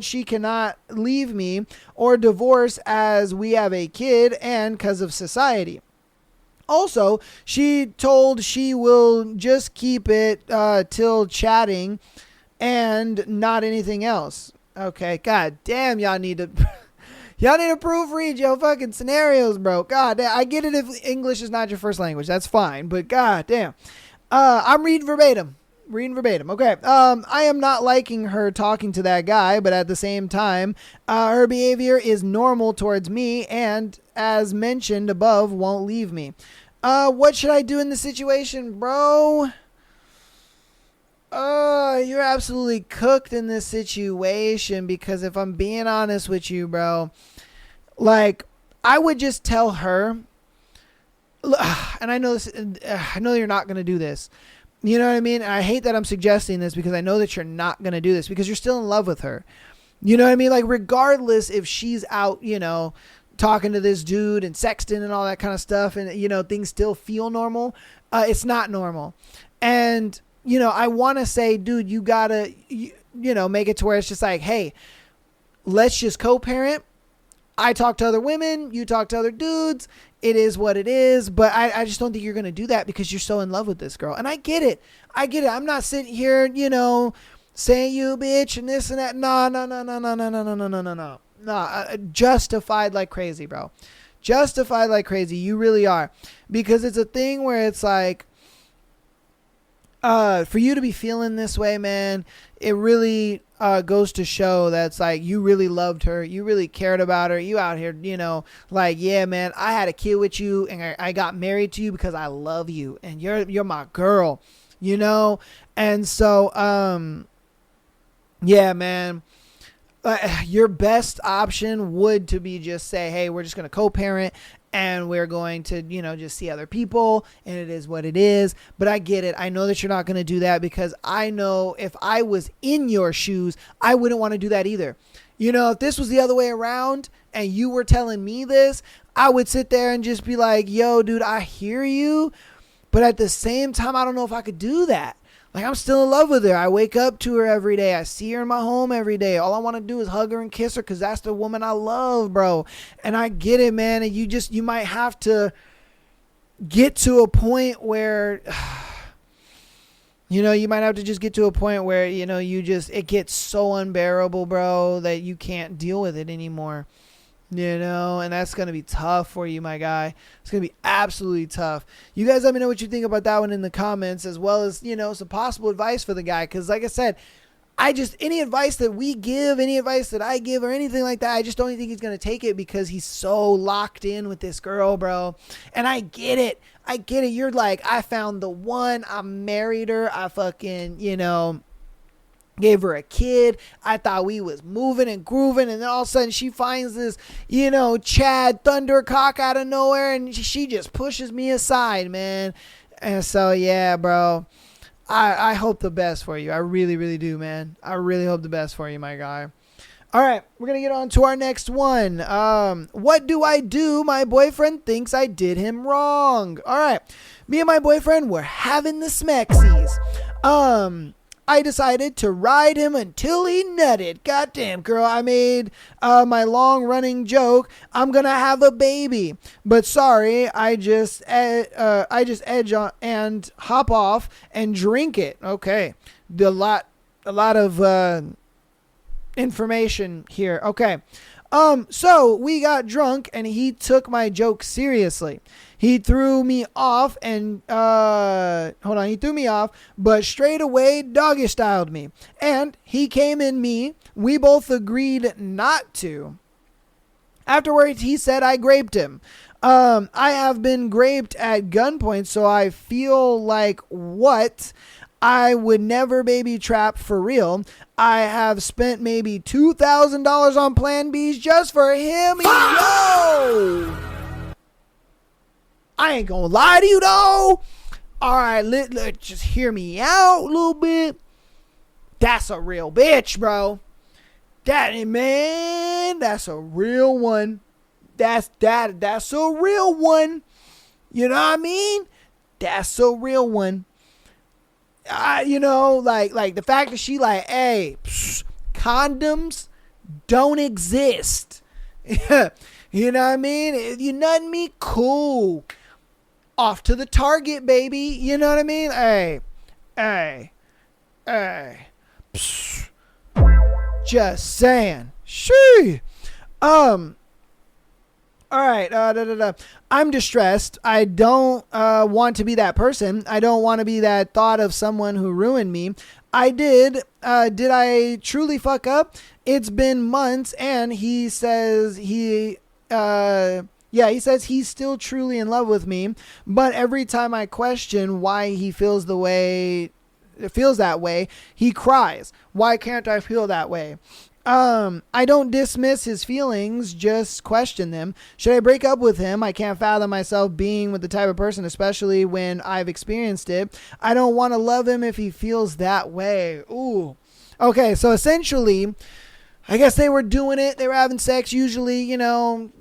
she cannot leave me or divorce as we have a kid and because of society. Also, she told she will just keep it till chatting and not anything else. Okay, god damn, y'all need to proofread your fucking scenarios, bro. God damn, I get it if English is not your first language. That's fine, but god damn. I'm reading verbatim. Okay. I am not liking her talking to that guy, but at the same time, her behavior is normal towards me and, as mentioned above, won't leave me. What should I do in this situation, bro? You're absolutely cooked in this situation because if I'm being honest with you, bro, like, I would just tell her, and I know you're not going to do this. You know what I mean? I hate that I'm suggesting this because I know that you're not going to do this because you're still in love with her. You know what I mean? Like, regardless if she's out, talking to this dude and sexting and all that kind of stuff and, things still feel normal, it's not normal. And, I want to say, dude, you got to, make it to where it's just like, hey, let's just co-parent. I talk to other women. You talk to other dudes. It is what it is, but I just don't think you're going to do that because you're so in love with this girl. And I get it. I'm not sitting here, saying you bitch and this and that. No. Justified like crazy, bro. Justified like crazy. You really are. Because it's a thing where it's like, for you to be feeling this way, man, it really goes to show that's like you really loved her, you really cared about her, you out here, like, yeah, man, I had a kid with you and I got married to you because I love you and you're my girl, and so yeah, man. Your best option would to be just say, hey, we're just going to co-parent and we're going to, just see other people and it is what it is. But I get it. I know that you're not going to do that because I know if I was in your shoes, I wouldn't want to do that either. If this was the other way around and you were telling me this, I would sit there and just be like, yo, dude, I hear you. But at the same time, I don't know if I could do that. Like, I'm still in love with her. I wake up to her every day. I see her in my home every day. All I want to do is hug her and kiss her because that's the woman I love, bro. And I get it, man. And you might have to get to a point where, you might have to just get to a point where, it gets so unbearable, bro, that you can't deal with it anymore. And that's going to be tough for you, my guy. It's going to be absolutely tough. You guys let me know what you think about that one in the comments, as well as, some possible advice for the guy. Because like I said, any advice that we give, any advice that I give or anything like that, I just don't think he's going to take it because he's so locked in with this girl, bro. And I get it. You're like, I found the one. I married her. I fucking, gave her a kid. I thought we was moving and grooving, and then all of a sudden she finds this, Chad Thundercock out of nowhere, and she just pushes me aside, man. And so, yeah, bro, I hope the best for you. I really, really do, man. I really hope the best for you, my guy. All right, we're going to get on to our next one. What do I do? My boyfriend thinks I did him wrong. All right, me and my boyfriend were having the smexies. I decided to ride him until he nutted. Goddamn, girl, I made my long-running joke. I'm gonna have a baby, but sorry, I just edge on and hop off and drink it. Okay, a lot of information here. Okay. So we got drunk and he took my joke seriously. He threw me off and, he threw me off, but straight away doggy styled me. And he came in me. We both agreed not to. Afterwards, he said I graped him. I have been graped at gunpoint, so I feel like what? I would never baby trap for real. I have spent maybe $2,000 on Plan Bs just for him. Yo! I ain't gonna lie to you though. Alright, let just hear me out a little bit. That's a real bitch, bro. That's a real one. That's a real one. You know what I mean? That's a real one. Like the fact that she like, hey, condoms don't exist. You know what I mean? If you nutting me, cool. Off to the target, baby. You know what I mean? Hey. Just saying. Shee. All right. I'm distressed. I don't want to be that person. I don't want to be that thought of someone who ruined me. I did. Did I truly fuck up? It's been months, and he says he says he's still truly in love with me. But every time I question why he feels that way, he cries. Why can't I feel that way? I don't dismiss his feelings, just question them. Should I break up with him? I can't fathom myself being with the type of person, especially when I've experienced it. I don't want to love him if he feels that way. Ooh. Okay, so essentially, I guess they were doing it. They were having sex usually,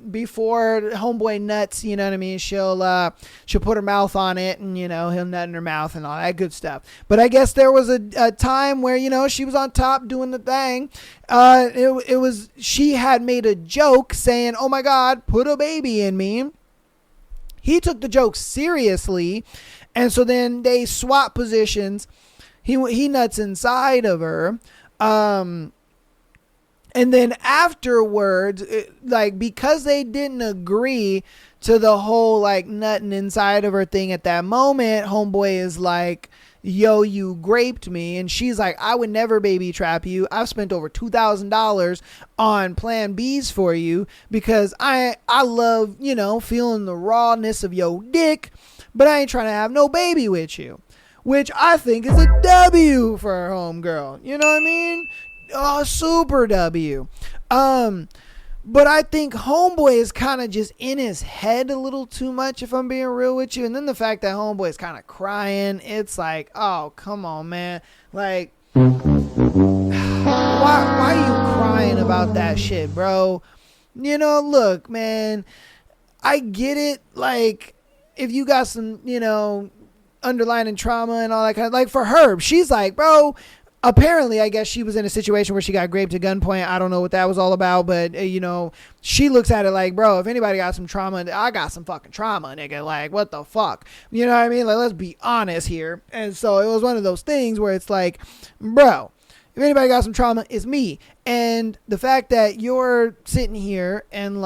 before homeboy nuts, you know what I mean? She'll put her mouth on it and, he'll nut in her mouth and all that good stuff. But I guess there was a time where, she was on top doing the thing. She had made a joke saying, oh my God, put a baby in me. He took the joke seriously. And so then they swap positions. He nuts inside of her. And then afterwards, because they didn't agree to the whole nutting inside of her thing at that moment, homeboy is like, yo, you graped me. And she's like, I would never baby trap you. I've spent over $2,000 on Plan Bs for you because I love, feeling the rawness of your dick, but I ain't trying to have no baby with you, which I think is a W for her homegirl. You know what I mean? Oh, super W. But I think homeboy is kind of just in his head a little too much, if I'm being real with you. And then the fact that homeboy is kind of crying, it's like, oh, come on, man. Like, why are you crying about that shit, bro? Look, man, I get it. Like, if you got some, underlying trauma and all that kind of, like for her, she's like, bro, apparently, I guess she was in a situation where she got raped at gunpoint. I don't know what that was all about, but, she looks at it like, bro, if anybody got some trauma, I got some fucking trauma, nigga. Like, what the fuck? You know what I mean? Like, let's be honest here. And so it was one of those things where it's like, bro, if anybody got some trauma, it's me. And the fact that you're sitting here and,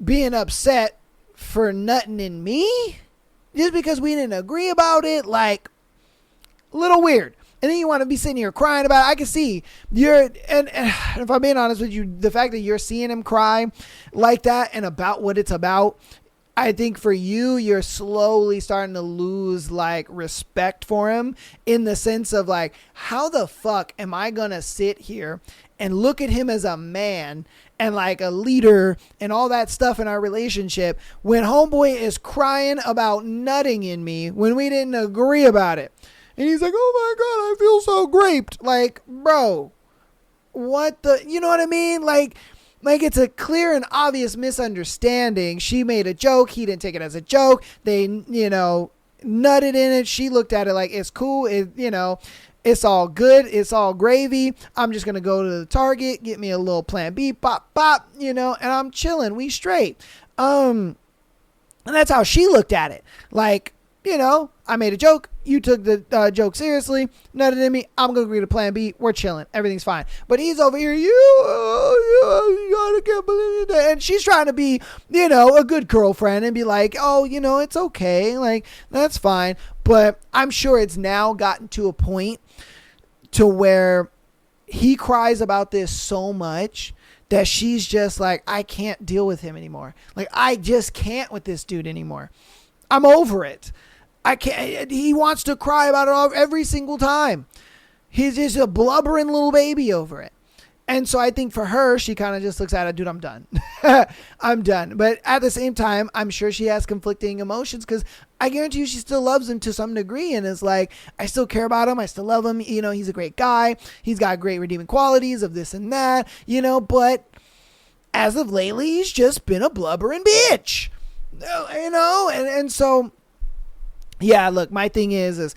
being upset for nutting in me just because we didn't agree about it, a little weird. And then you want to be sitting here crying about it. I can see and if I'm being honest with you, the fact that you're seeing him cry like that and about what it's about, I think for you, you're slowly starting to lose respect for him in the sense of how the fuck am I going to sit here and look at him as a man and a leader and all that stuff in our relationship when homeboy is crying about nutting in me when we didn't agree about it. And he's like, oh my God, I feel so graped. Bro, what the, you know what I mean? It's a clear and obvious misunderstanding. She made a joke. He didn't take it as a joke. They, nutted in it. She looked at it like it's cool. It's all good. It's all gravy. I'm just going to go to the Target, get me a little Plan B, pop, pop, and I'm chilling. We straight. And that's how she looked at it. I made a joke. You took the joke seriously. Nutted in me. I'm going to agree to Plan B. We're chilling. Everything's fine. But he's over here. You can't believe that. And she's trying to be, a good girlfriend and be like, oh, it's okay. That's fine. But I'm sure it's now gotten to a point to where he cries about this so much that she's just like, I can't deal with him anymore. Like, I just can't with this dude anymore. I'm over it. I can't. He wants to cry about it all, every single time. He's just a blubbering little baby over it. And so I think for her, she kind of just looks at it, dude, I'm done. I'm done. But at the same time, I'm sure she has conflicting emotions, because I guarantee you she still loves him to some degree and is like, I still care about him. I still love him. You know, he's a great guy. He's got great redeeming qualities of this and that, you know, but as of lately, he's just been a blubbering bitch, you know? And so, yeah, look, my thing is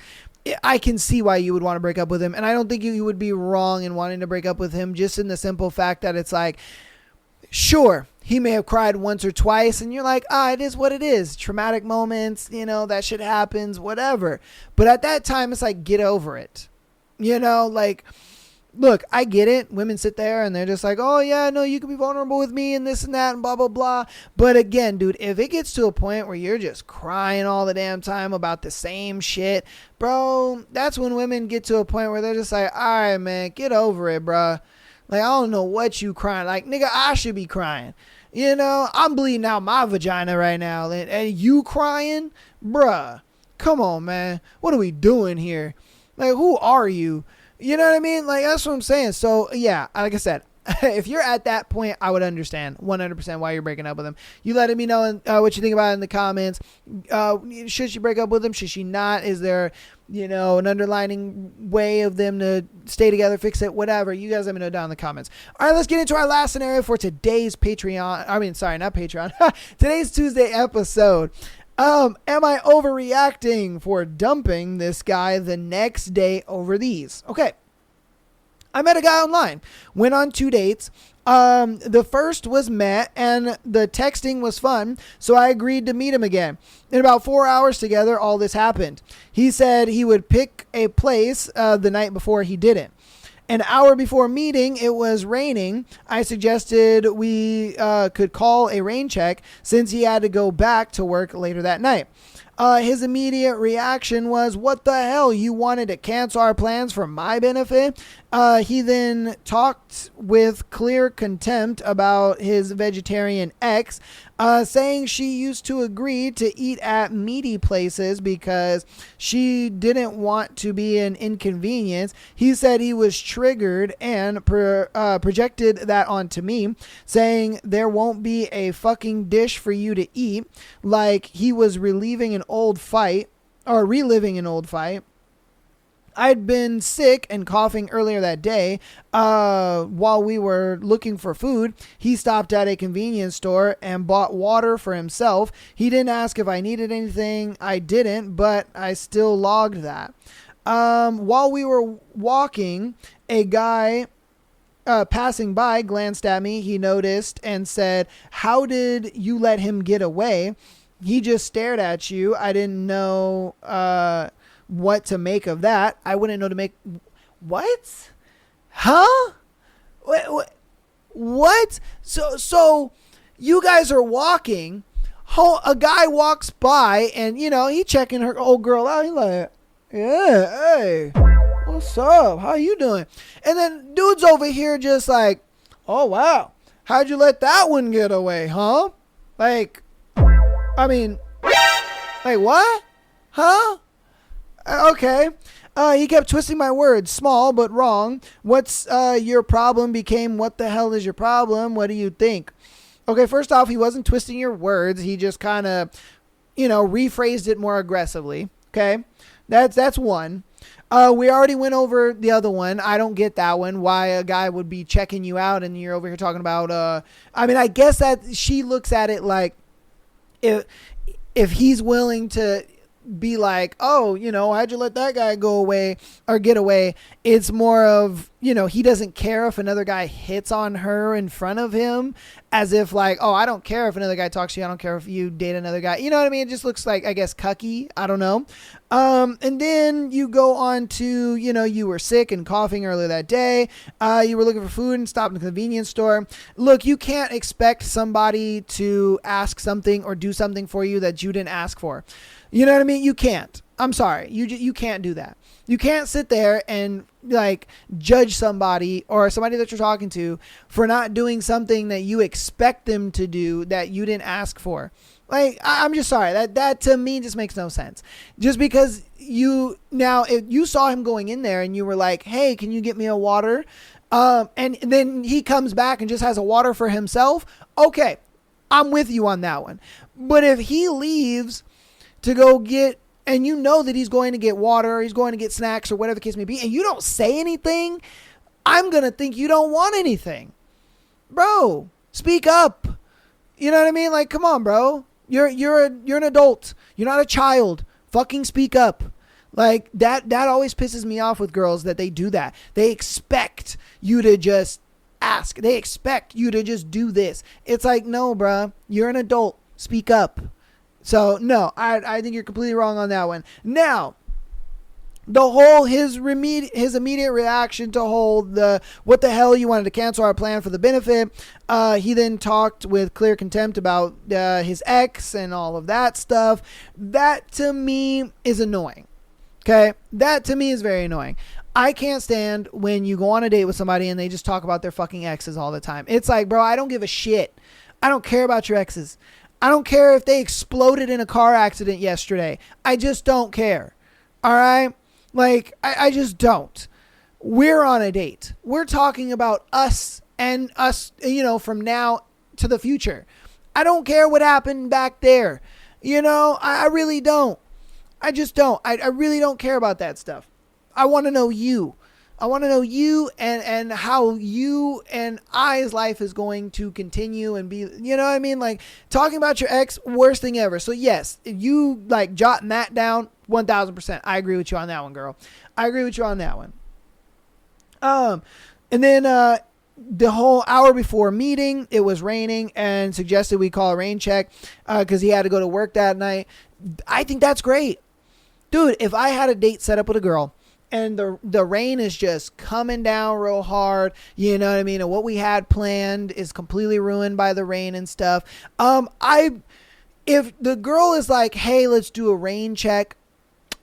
I can see why you would want to break up with him. And I don't think you would be wrong in wanting to break up with him, just in the simple fact that it's like, sure, he may have cried once or twice and you're like, it is what it is. Traumatic moments, you know, that shit happens, whatever. But at that time, it's like, get over it. You know, like, look, I get it. Women sit there and they're just like, oh yeah, no, you can be vulnerable with me and this and that and blah, blah, blah. But again, dude, if it gets to a point where you're just crying all the damn time about the same shit, bro, that's when women get to a point where they're just like, all right, man, get over it, bro. Like, I don't know what you crying. Like, nigga, I should be crying. You know, I'm bleeding out my vagina right now. And you crying? Bruh, come on, man. What are we doing here? Like, who are you? You know what I mean? Like, that's what I'm saying. So, yeah, like I said, if you're at that point, I would understand 100% why you're breaking up with him. You let me know what you think about it in the comments. Should she break up with him? Should she not? Is there, you know, an underlining way of them to stay together, fix it, whatever? You guys let me know down in the comments. All right, let's get into our last scenario for today's Patreon. I mean, sorry, not Patreon. Today's Tuesday episode. Am I overreacting for dumping this guy the next day over these? Okay. I met a guy online, went on 2 dates. The first was met and the texting was fun, so I agreed to meet him again. In about 4 hours together, all this happened. He said he would pick a place the night before. He didn't. An hour before meeting, it was raining. I suggested we could call a rain check since he had to go back to work later that night. His immediate reaction was, what the hell? You wanted to cancel our plans for my benefit? He then talked with clear contempt about his vegetarian ex, saying she used to agree to eat at meaty places because she didn't want to be an inconvenience. He said he was triggered and projected that onto me, saying there won't be a fucking dish for you to eat, like he was reliving an old fight. I'd been sick and coughing earlier that day. While we were looking for food, he stopped at a convenience store and bought water for himself. He didn't ask if I needed anything. I didn't, but I still logged that. While we were walking, a guy passing by glanced at me. He noticed and said, how did you let him get away? He just stared at you. I didn't know what to make of that. I wouldn't know to make... What? Huh? What? So you guys are walking. A guy walks by and, you know, he checking her old girl out. He's like, yeah, hey, what's up? How you doing? And then dude's over here just like, oh, wow. How'd you let that one get away, huh? Like, I mean, like what? Huh? Okay. He kept twisting my words. Small, but wrong. What's your problem became what the hell is your problem? What do you think? Okay, first off, he wasn't twisting your words. He just kind of, you know, rephrased it more aggressively. Okay? That's one. We already went over the other one. I don't get that one. Why a guy would be checking you out and you're over here talking about, I mean, I guess that she looks at it like if he's willing to be like, oh, you know, how'd you let that guy go away or get away? It's more of, you know, he doesn't care if another guy hits on her in front of him, as if like, oh, I don't care if another guy talks to you. I don't care if you date another guy. You know what I mean? It just looks like, I guess, cucky. I don't know. And then you go on to, you know, you were sick and coughing earlier that day. You were looking for food and stopped in the convenience store. Look, you can't expect somebody to ask something or do something for you that you didn't ask for. You know what I mean? You can't. I'm sorry. You can't do that. You can't sit there and like judge somebody or somebody that you're talking to for not doing something that you expect them to do that you didn't ask for. Like, I'm just sorry. That to me just makes no sense. Just because if you saw him going in there and you were like, hey, can you get me a water? And then he comes back and just has a water for himself. Okay, I'm with you on that one. But if he leaves to go get, and you know that he's going to get water, or he's going to get snacks or whatever the case may be, and you don't say anything, I'm going to think you don't want anything. Bro, speak up. You know what I mean? Like, come on, bro. You're an adult. You're not a child. Fucking speak up. Like that always pisses me off with girls, that they do that. They expect you to just ask. They expect you to just do this. It's like, no, bruh, you're an adult. Speak up. So no, I think you're completely wrong on that one. Now, his immediate reaction to what the hell, you wanted to cancel our plan for the benefit. He then talked with clear contempt about his ex and all of that stuff. That to me is annoying. Okay, that to me is very annoying. I can't stand when you go on a date with somebody and they just talk about their fucking exes all the time. It's like, bro, I don't give a shit. I don't care about your exes. I don't care if they exploded in a car accident yesterday. I just don't care. All right? Like, I just don't. We're on a date. We're talking about us and us, from now to the future. I don't care what happened back there. I really don't. I just don't. I really don't care about that stuff. I want to know you. I want to know you and how you and I's life is going to continue and be, you know what I mean? Like, talking about your ex, worst thing ever. So yes, if you like jotting that down, 1000%. I agree with you on that one, girl. I agree with you on that one. And then, the whole hour before meeting, it was raining and suggested we call a rain check, cause he had to go to work that night. I think that's great. Dude, if I had a date set up with a girl and the rain is just coming down real hard, you know what I mean? And what we had planned is completely ruined by the rain and stuff. If the girl is like, hey, let's do a rain check,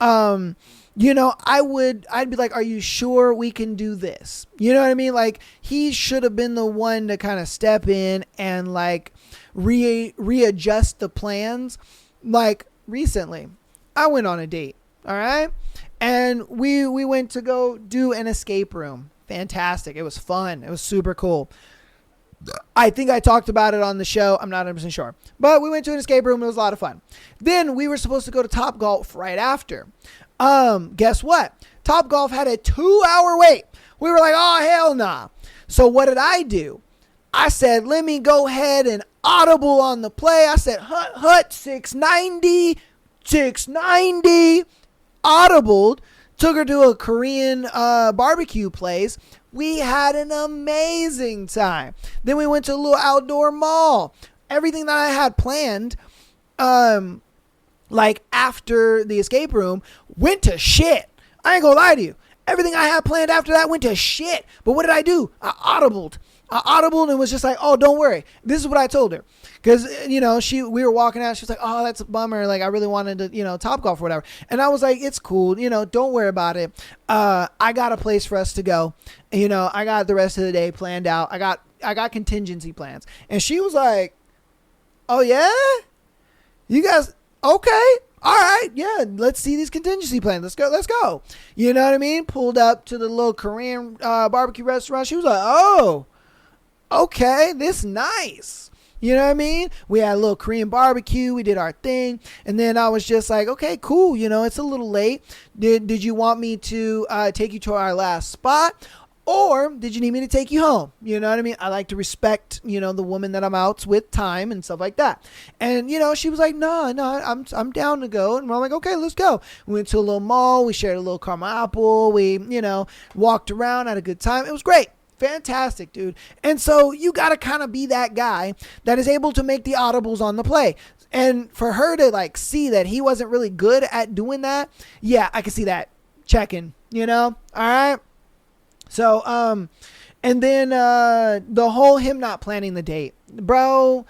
I'd be like, are you sure we can do this? You know what I mean? Like, he should have been the one to kind of step in and like readjust the plans. Like, recently, I went on a date. All right. And we went to go do an escape room. Fantastic. It was fun. It was super cool. I think I talked about it on the show. I'm not 100% sure. But we went to an escape room. It was a lot of fun. Then we were supposed to go to Topgolf right after. Guess what? Topgolf had a 2-hour wait. We were like, oh, hell nah. So what did I do? I said, let me go ahead and audible on the play. I said, hut, 690. Audibled, took her to a Korean barbecue place. We had an amazing time. Then we went to a little outdoor mall. Everything that I had planned, like after the escape room, went to shit. I ain't gonna lie to you. Everything I had planned after that went to shit. But what did I do? I audibled and was just like, oh, don't worry. This is what I told her. Because, we were walking out. She was like, oh, that's a bummer. Like, I really wanted to, Topgolf or whatever. And I was like, it's cool. Don't worry about it. I got a place for us to go. I got the rest of the day planned out. I got contingency plans. And she was like, oh, yeah? You guys, okay. All right. Yeah. Let's see these contingency plans. Let's go. You know what I mean? Pulled up to the little Korean barbecue restaurant. She was like, oh, okay. This nice. You know what I mean? We had a little Korean barbecue. We did our thing. And then I was just like, okay, cool. It's a little late. Did you want me to take you to our last spot? Or did you need me to take you home? You know what I mean? I like to respect, the woman that I'm out with, time and stuff like that. And, she was like, no, I'm down to go. And we're like, okay, let's go. We went to a little mall. We shared a little caramel apple. We, walked around, had a good time. It was great. Fantastic, dude. And so you got to kind of be that guy that is able to make the audibles on the play. And for her to like see that he wasn't really good at doing that. Yeah, I can see that checking, all right. So, and then, the whole him not planning the date, bro,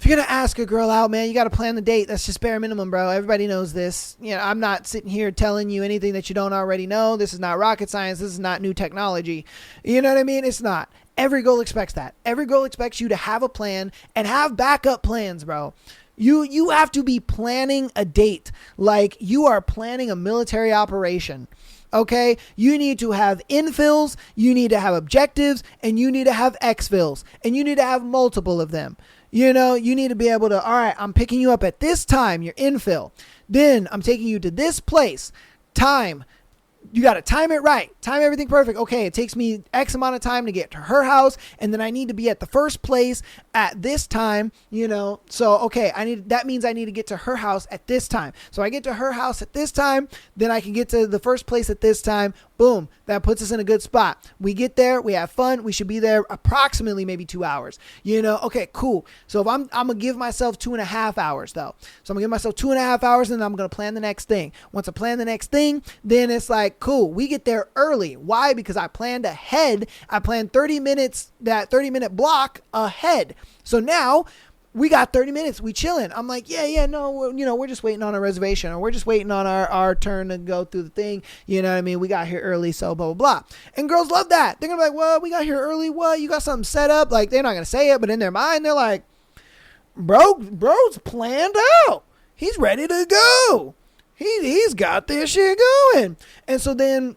if you're going to ask a girl out, man, you got to plan the date. That's just bare minimum, bro. Everybody knows this. You know, I'm not sitting here telling you anything that you don't already know. This is not rocket science. This is not new technology. You know what I mean? It's not. Every girl expects that. Every girl expects you to have a plan and have backup plans, bro. You have to be planning a date like you are planning a military operation. Okay, you need to have infills, you need to have objectives, and you need to have exfills, and you need to have multiple of them. You know, you need to be able to, all right, I'm picking you up at this time, your infill. Then I'm taking you to this place, time. You got to time it right. Time everything perfect. Okay, it takes me X amount of time to get to her house, and then I need to be at the first place at this time, you know. So, okay, that means I need to get to her house at this time. So I get to her house at this time, then I can get to the first place at this time. Boom, that puts us in a good spot. We get there, we have fun. We should be there approximately maybe 2 hours. You know, okay, cool. So if I'm going to give myself 2.5 hours though. So I'm going to give myself 2.5 hours and then I'm going to plan the next thing. Once I plan the next thing, then it's like, cool, we get there early. Why? Because I planned ahead. I planned 30 minutes, that 30-minute block ahead. So now we got 30 minutes. We chilling. I'm like, no, we're just waiting on a reservation, or we're just waiting on our turn to go through the thing. You know what I mean? We got here early, so blah, blah, blah. And girls love that. They're going to be like, well, we got here early. What? You got something set up? Like, they're not going to say it, but in their mind, they're like, bro's planned out. He's ready to go. He's got this shit going. And so then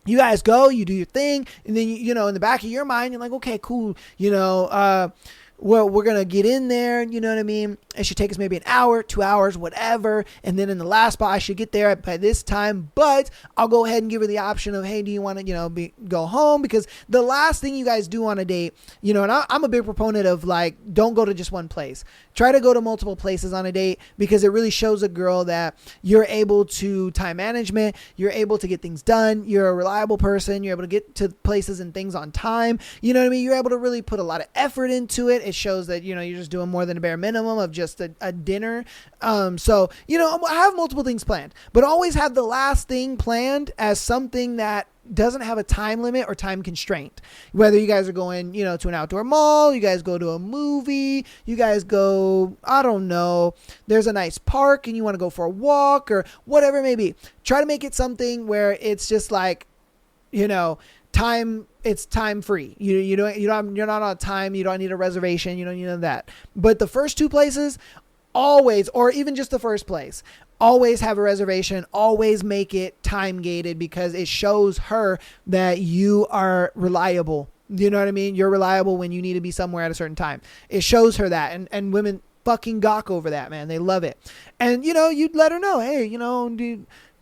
you guys go, you do your thing. And then, you know, in the back of your mind, you're like, okay, cool. You know, well, we're going to get in there, you know what I mean? It should take us maybe an hour, 2 hours, whatever. And then in the last spot, I should get there by this time. But I'll go ahead and give her the option of, hey, do you want to, you know, go home? Because the last thing you guys do on a date, you know, and I'm a big proponent of like, don't go to just one place. Try to go to multiple places on a date, because it really shows a girl that you're able to time management. You're able to get things done. You're a reliable person. You're able to get to places and things on time. You know what I mean? You're able to really put a lot of effort into it. It shows that, you know, you're just doing more than a bare minimum of just a dinner. So, you know, I have multiple things planned, but always have the last thing planned as something that doesn't have a time limit or time constraint. Whether you guys are going, you know, to an outdoor mall, you guys go to a movie, you guys go, I don't know, there's a nice park and you want to go for a walk or whatever it may be. Try to make it something where it's just like, you know, it's time free. You're not on time. You don't need a reservation. You don't need none of that. But the first two places, always, or even just the first place, always have a reservation. Always make it time gated, because it shows her that you are reliable. You know what I mean? You're reliable when you need to be somewhere at a certain time. It shows her that, and women fucking gawk over that, man. They love it. And, you know, you'd let her know, hey, you know, do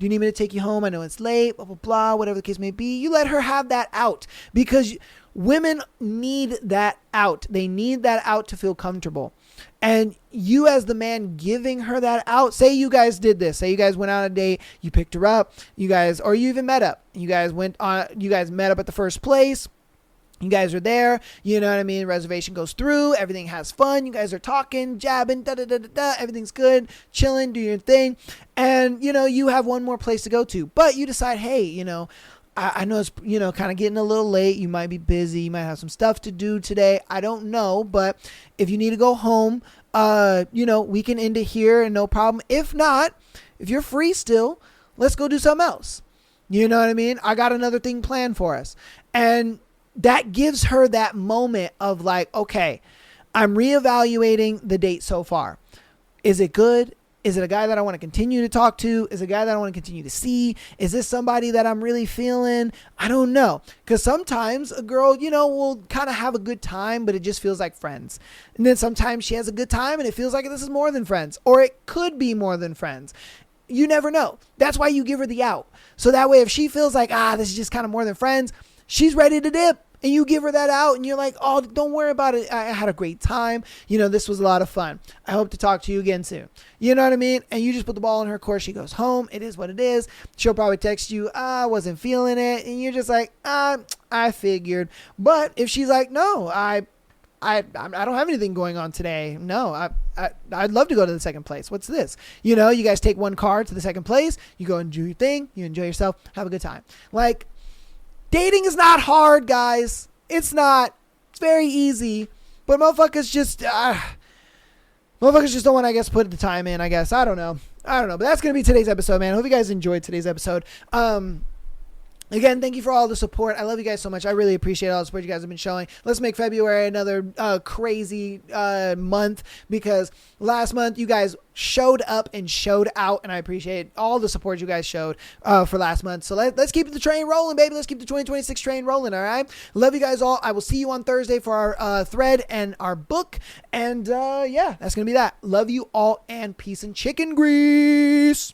you need me to take you home? I know it's late, blah, blah, blah, whatever the case may be. You let her have that out, because women need that out. They need that out to feel comfortable. And you as the man giving her that out, say you guys did this. Say you guys went on a date, you picked her up, or you even met up. You guys met up at the first place. You guys are there, you know what I mean? Reservation goes through, everything has fun. You guys are talking, jabbing, everything's good, chilling, do your thing. And, you know, you have one more place to go to, but you decide, hey, you know, I know it's, you know, kind of getting a little late. You might be busy. You might have some stuff to do today. I don't know, but if you need to go home, you know, we can end it here and no problem. If not, if you're free still, let's go do something else. You know what I mean? I got another thing planned for us. And that gives her that moment of like, okay, I'm reevaluating the date so far. Is it good? Is it a guy that I want to continue to talk to? Is it a guy that I want to continue to see? Is this somebody that I'm really feeling? I don't know. Because sometimes a girl, you know, will kind of have a good time, but it just feels like friends. And then sometimes she has a good time and it feels like this is more than friends, or it could be more than friends. You never know. That's why you give her the out. So that way, if she feels like, this is just kind of more than friends, she's ready to dip. And you give her that out and you're like, oh, don't worry about it. I had a great time. You know, this was a lot of fun. I hope to talk to you again soon. You know what I mean? And you just put the ball in her court. She goes home. It is what it is. She'll probably text you, I wasn't feeling it. And you're just like, I figured. But if she's like, no, I don't have anything going on today. No, I'd love to go to the second place. What's this? You know, you guys take one car to the second place. You go and do your thing. You enjoy yourself. Have a good time. Like, dating is not hard, guys. It's not. It's very easy. But motherfuckers just, Motherfuckers just don't want to, I guess, put the time in, I guess. I don't know. But that's going to be today's episode, man. I hope you guys enjoyed today's episode. Again, thank you for all the support. I love you guys so much. I really appreciate all the support you guys have been showing. Let's make February another crazy month, because last month you guys showed up and showed out, and I appreciate all the support you guys showed for last month. So let's keep the train rolling, baby. Let's keep the 2026 train rolling, all right? Love you guys all. I will see you on Thursday for our thread and our book. And yeah, that's going to be that. Love you all, and peace and chicken grease.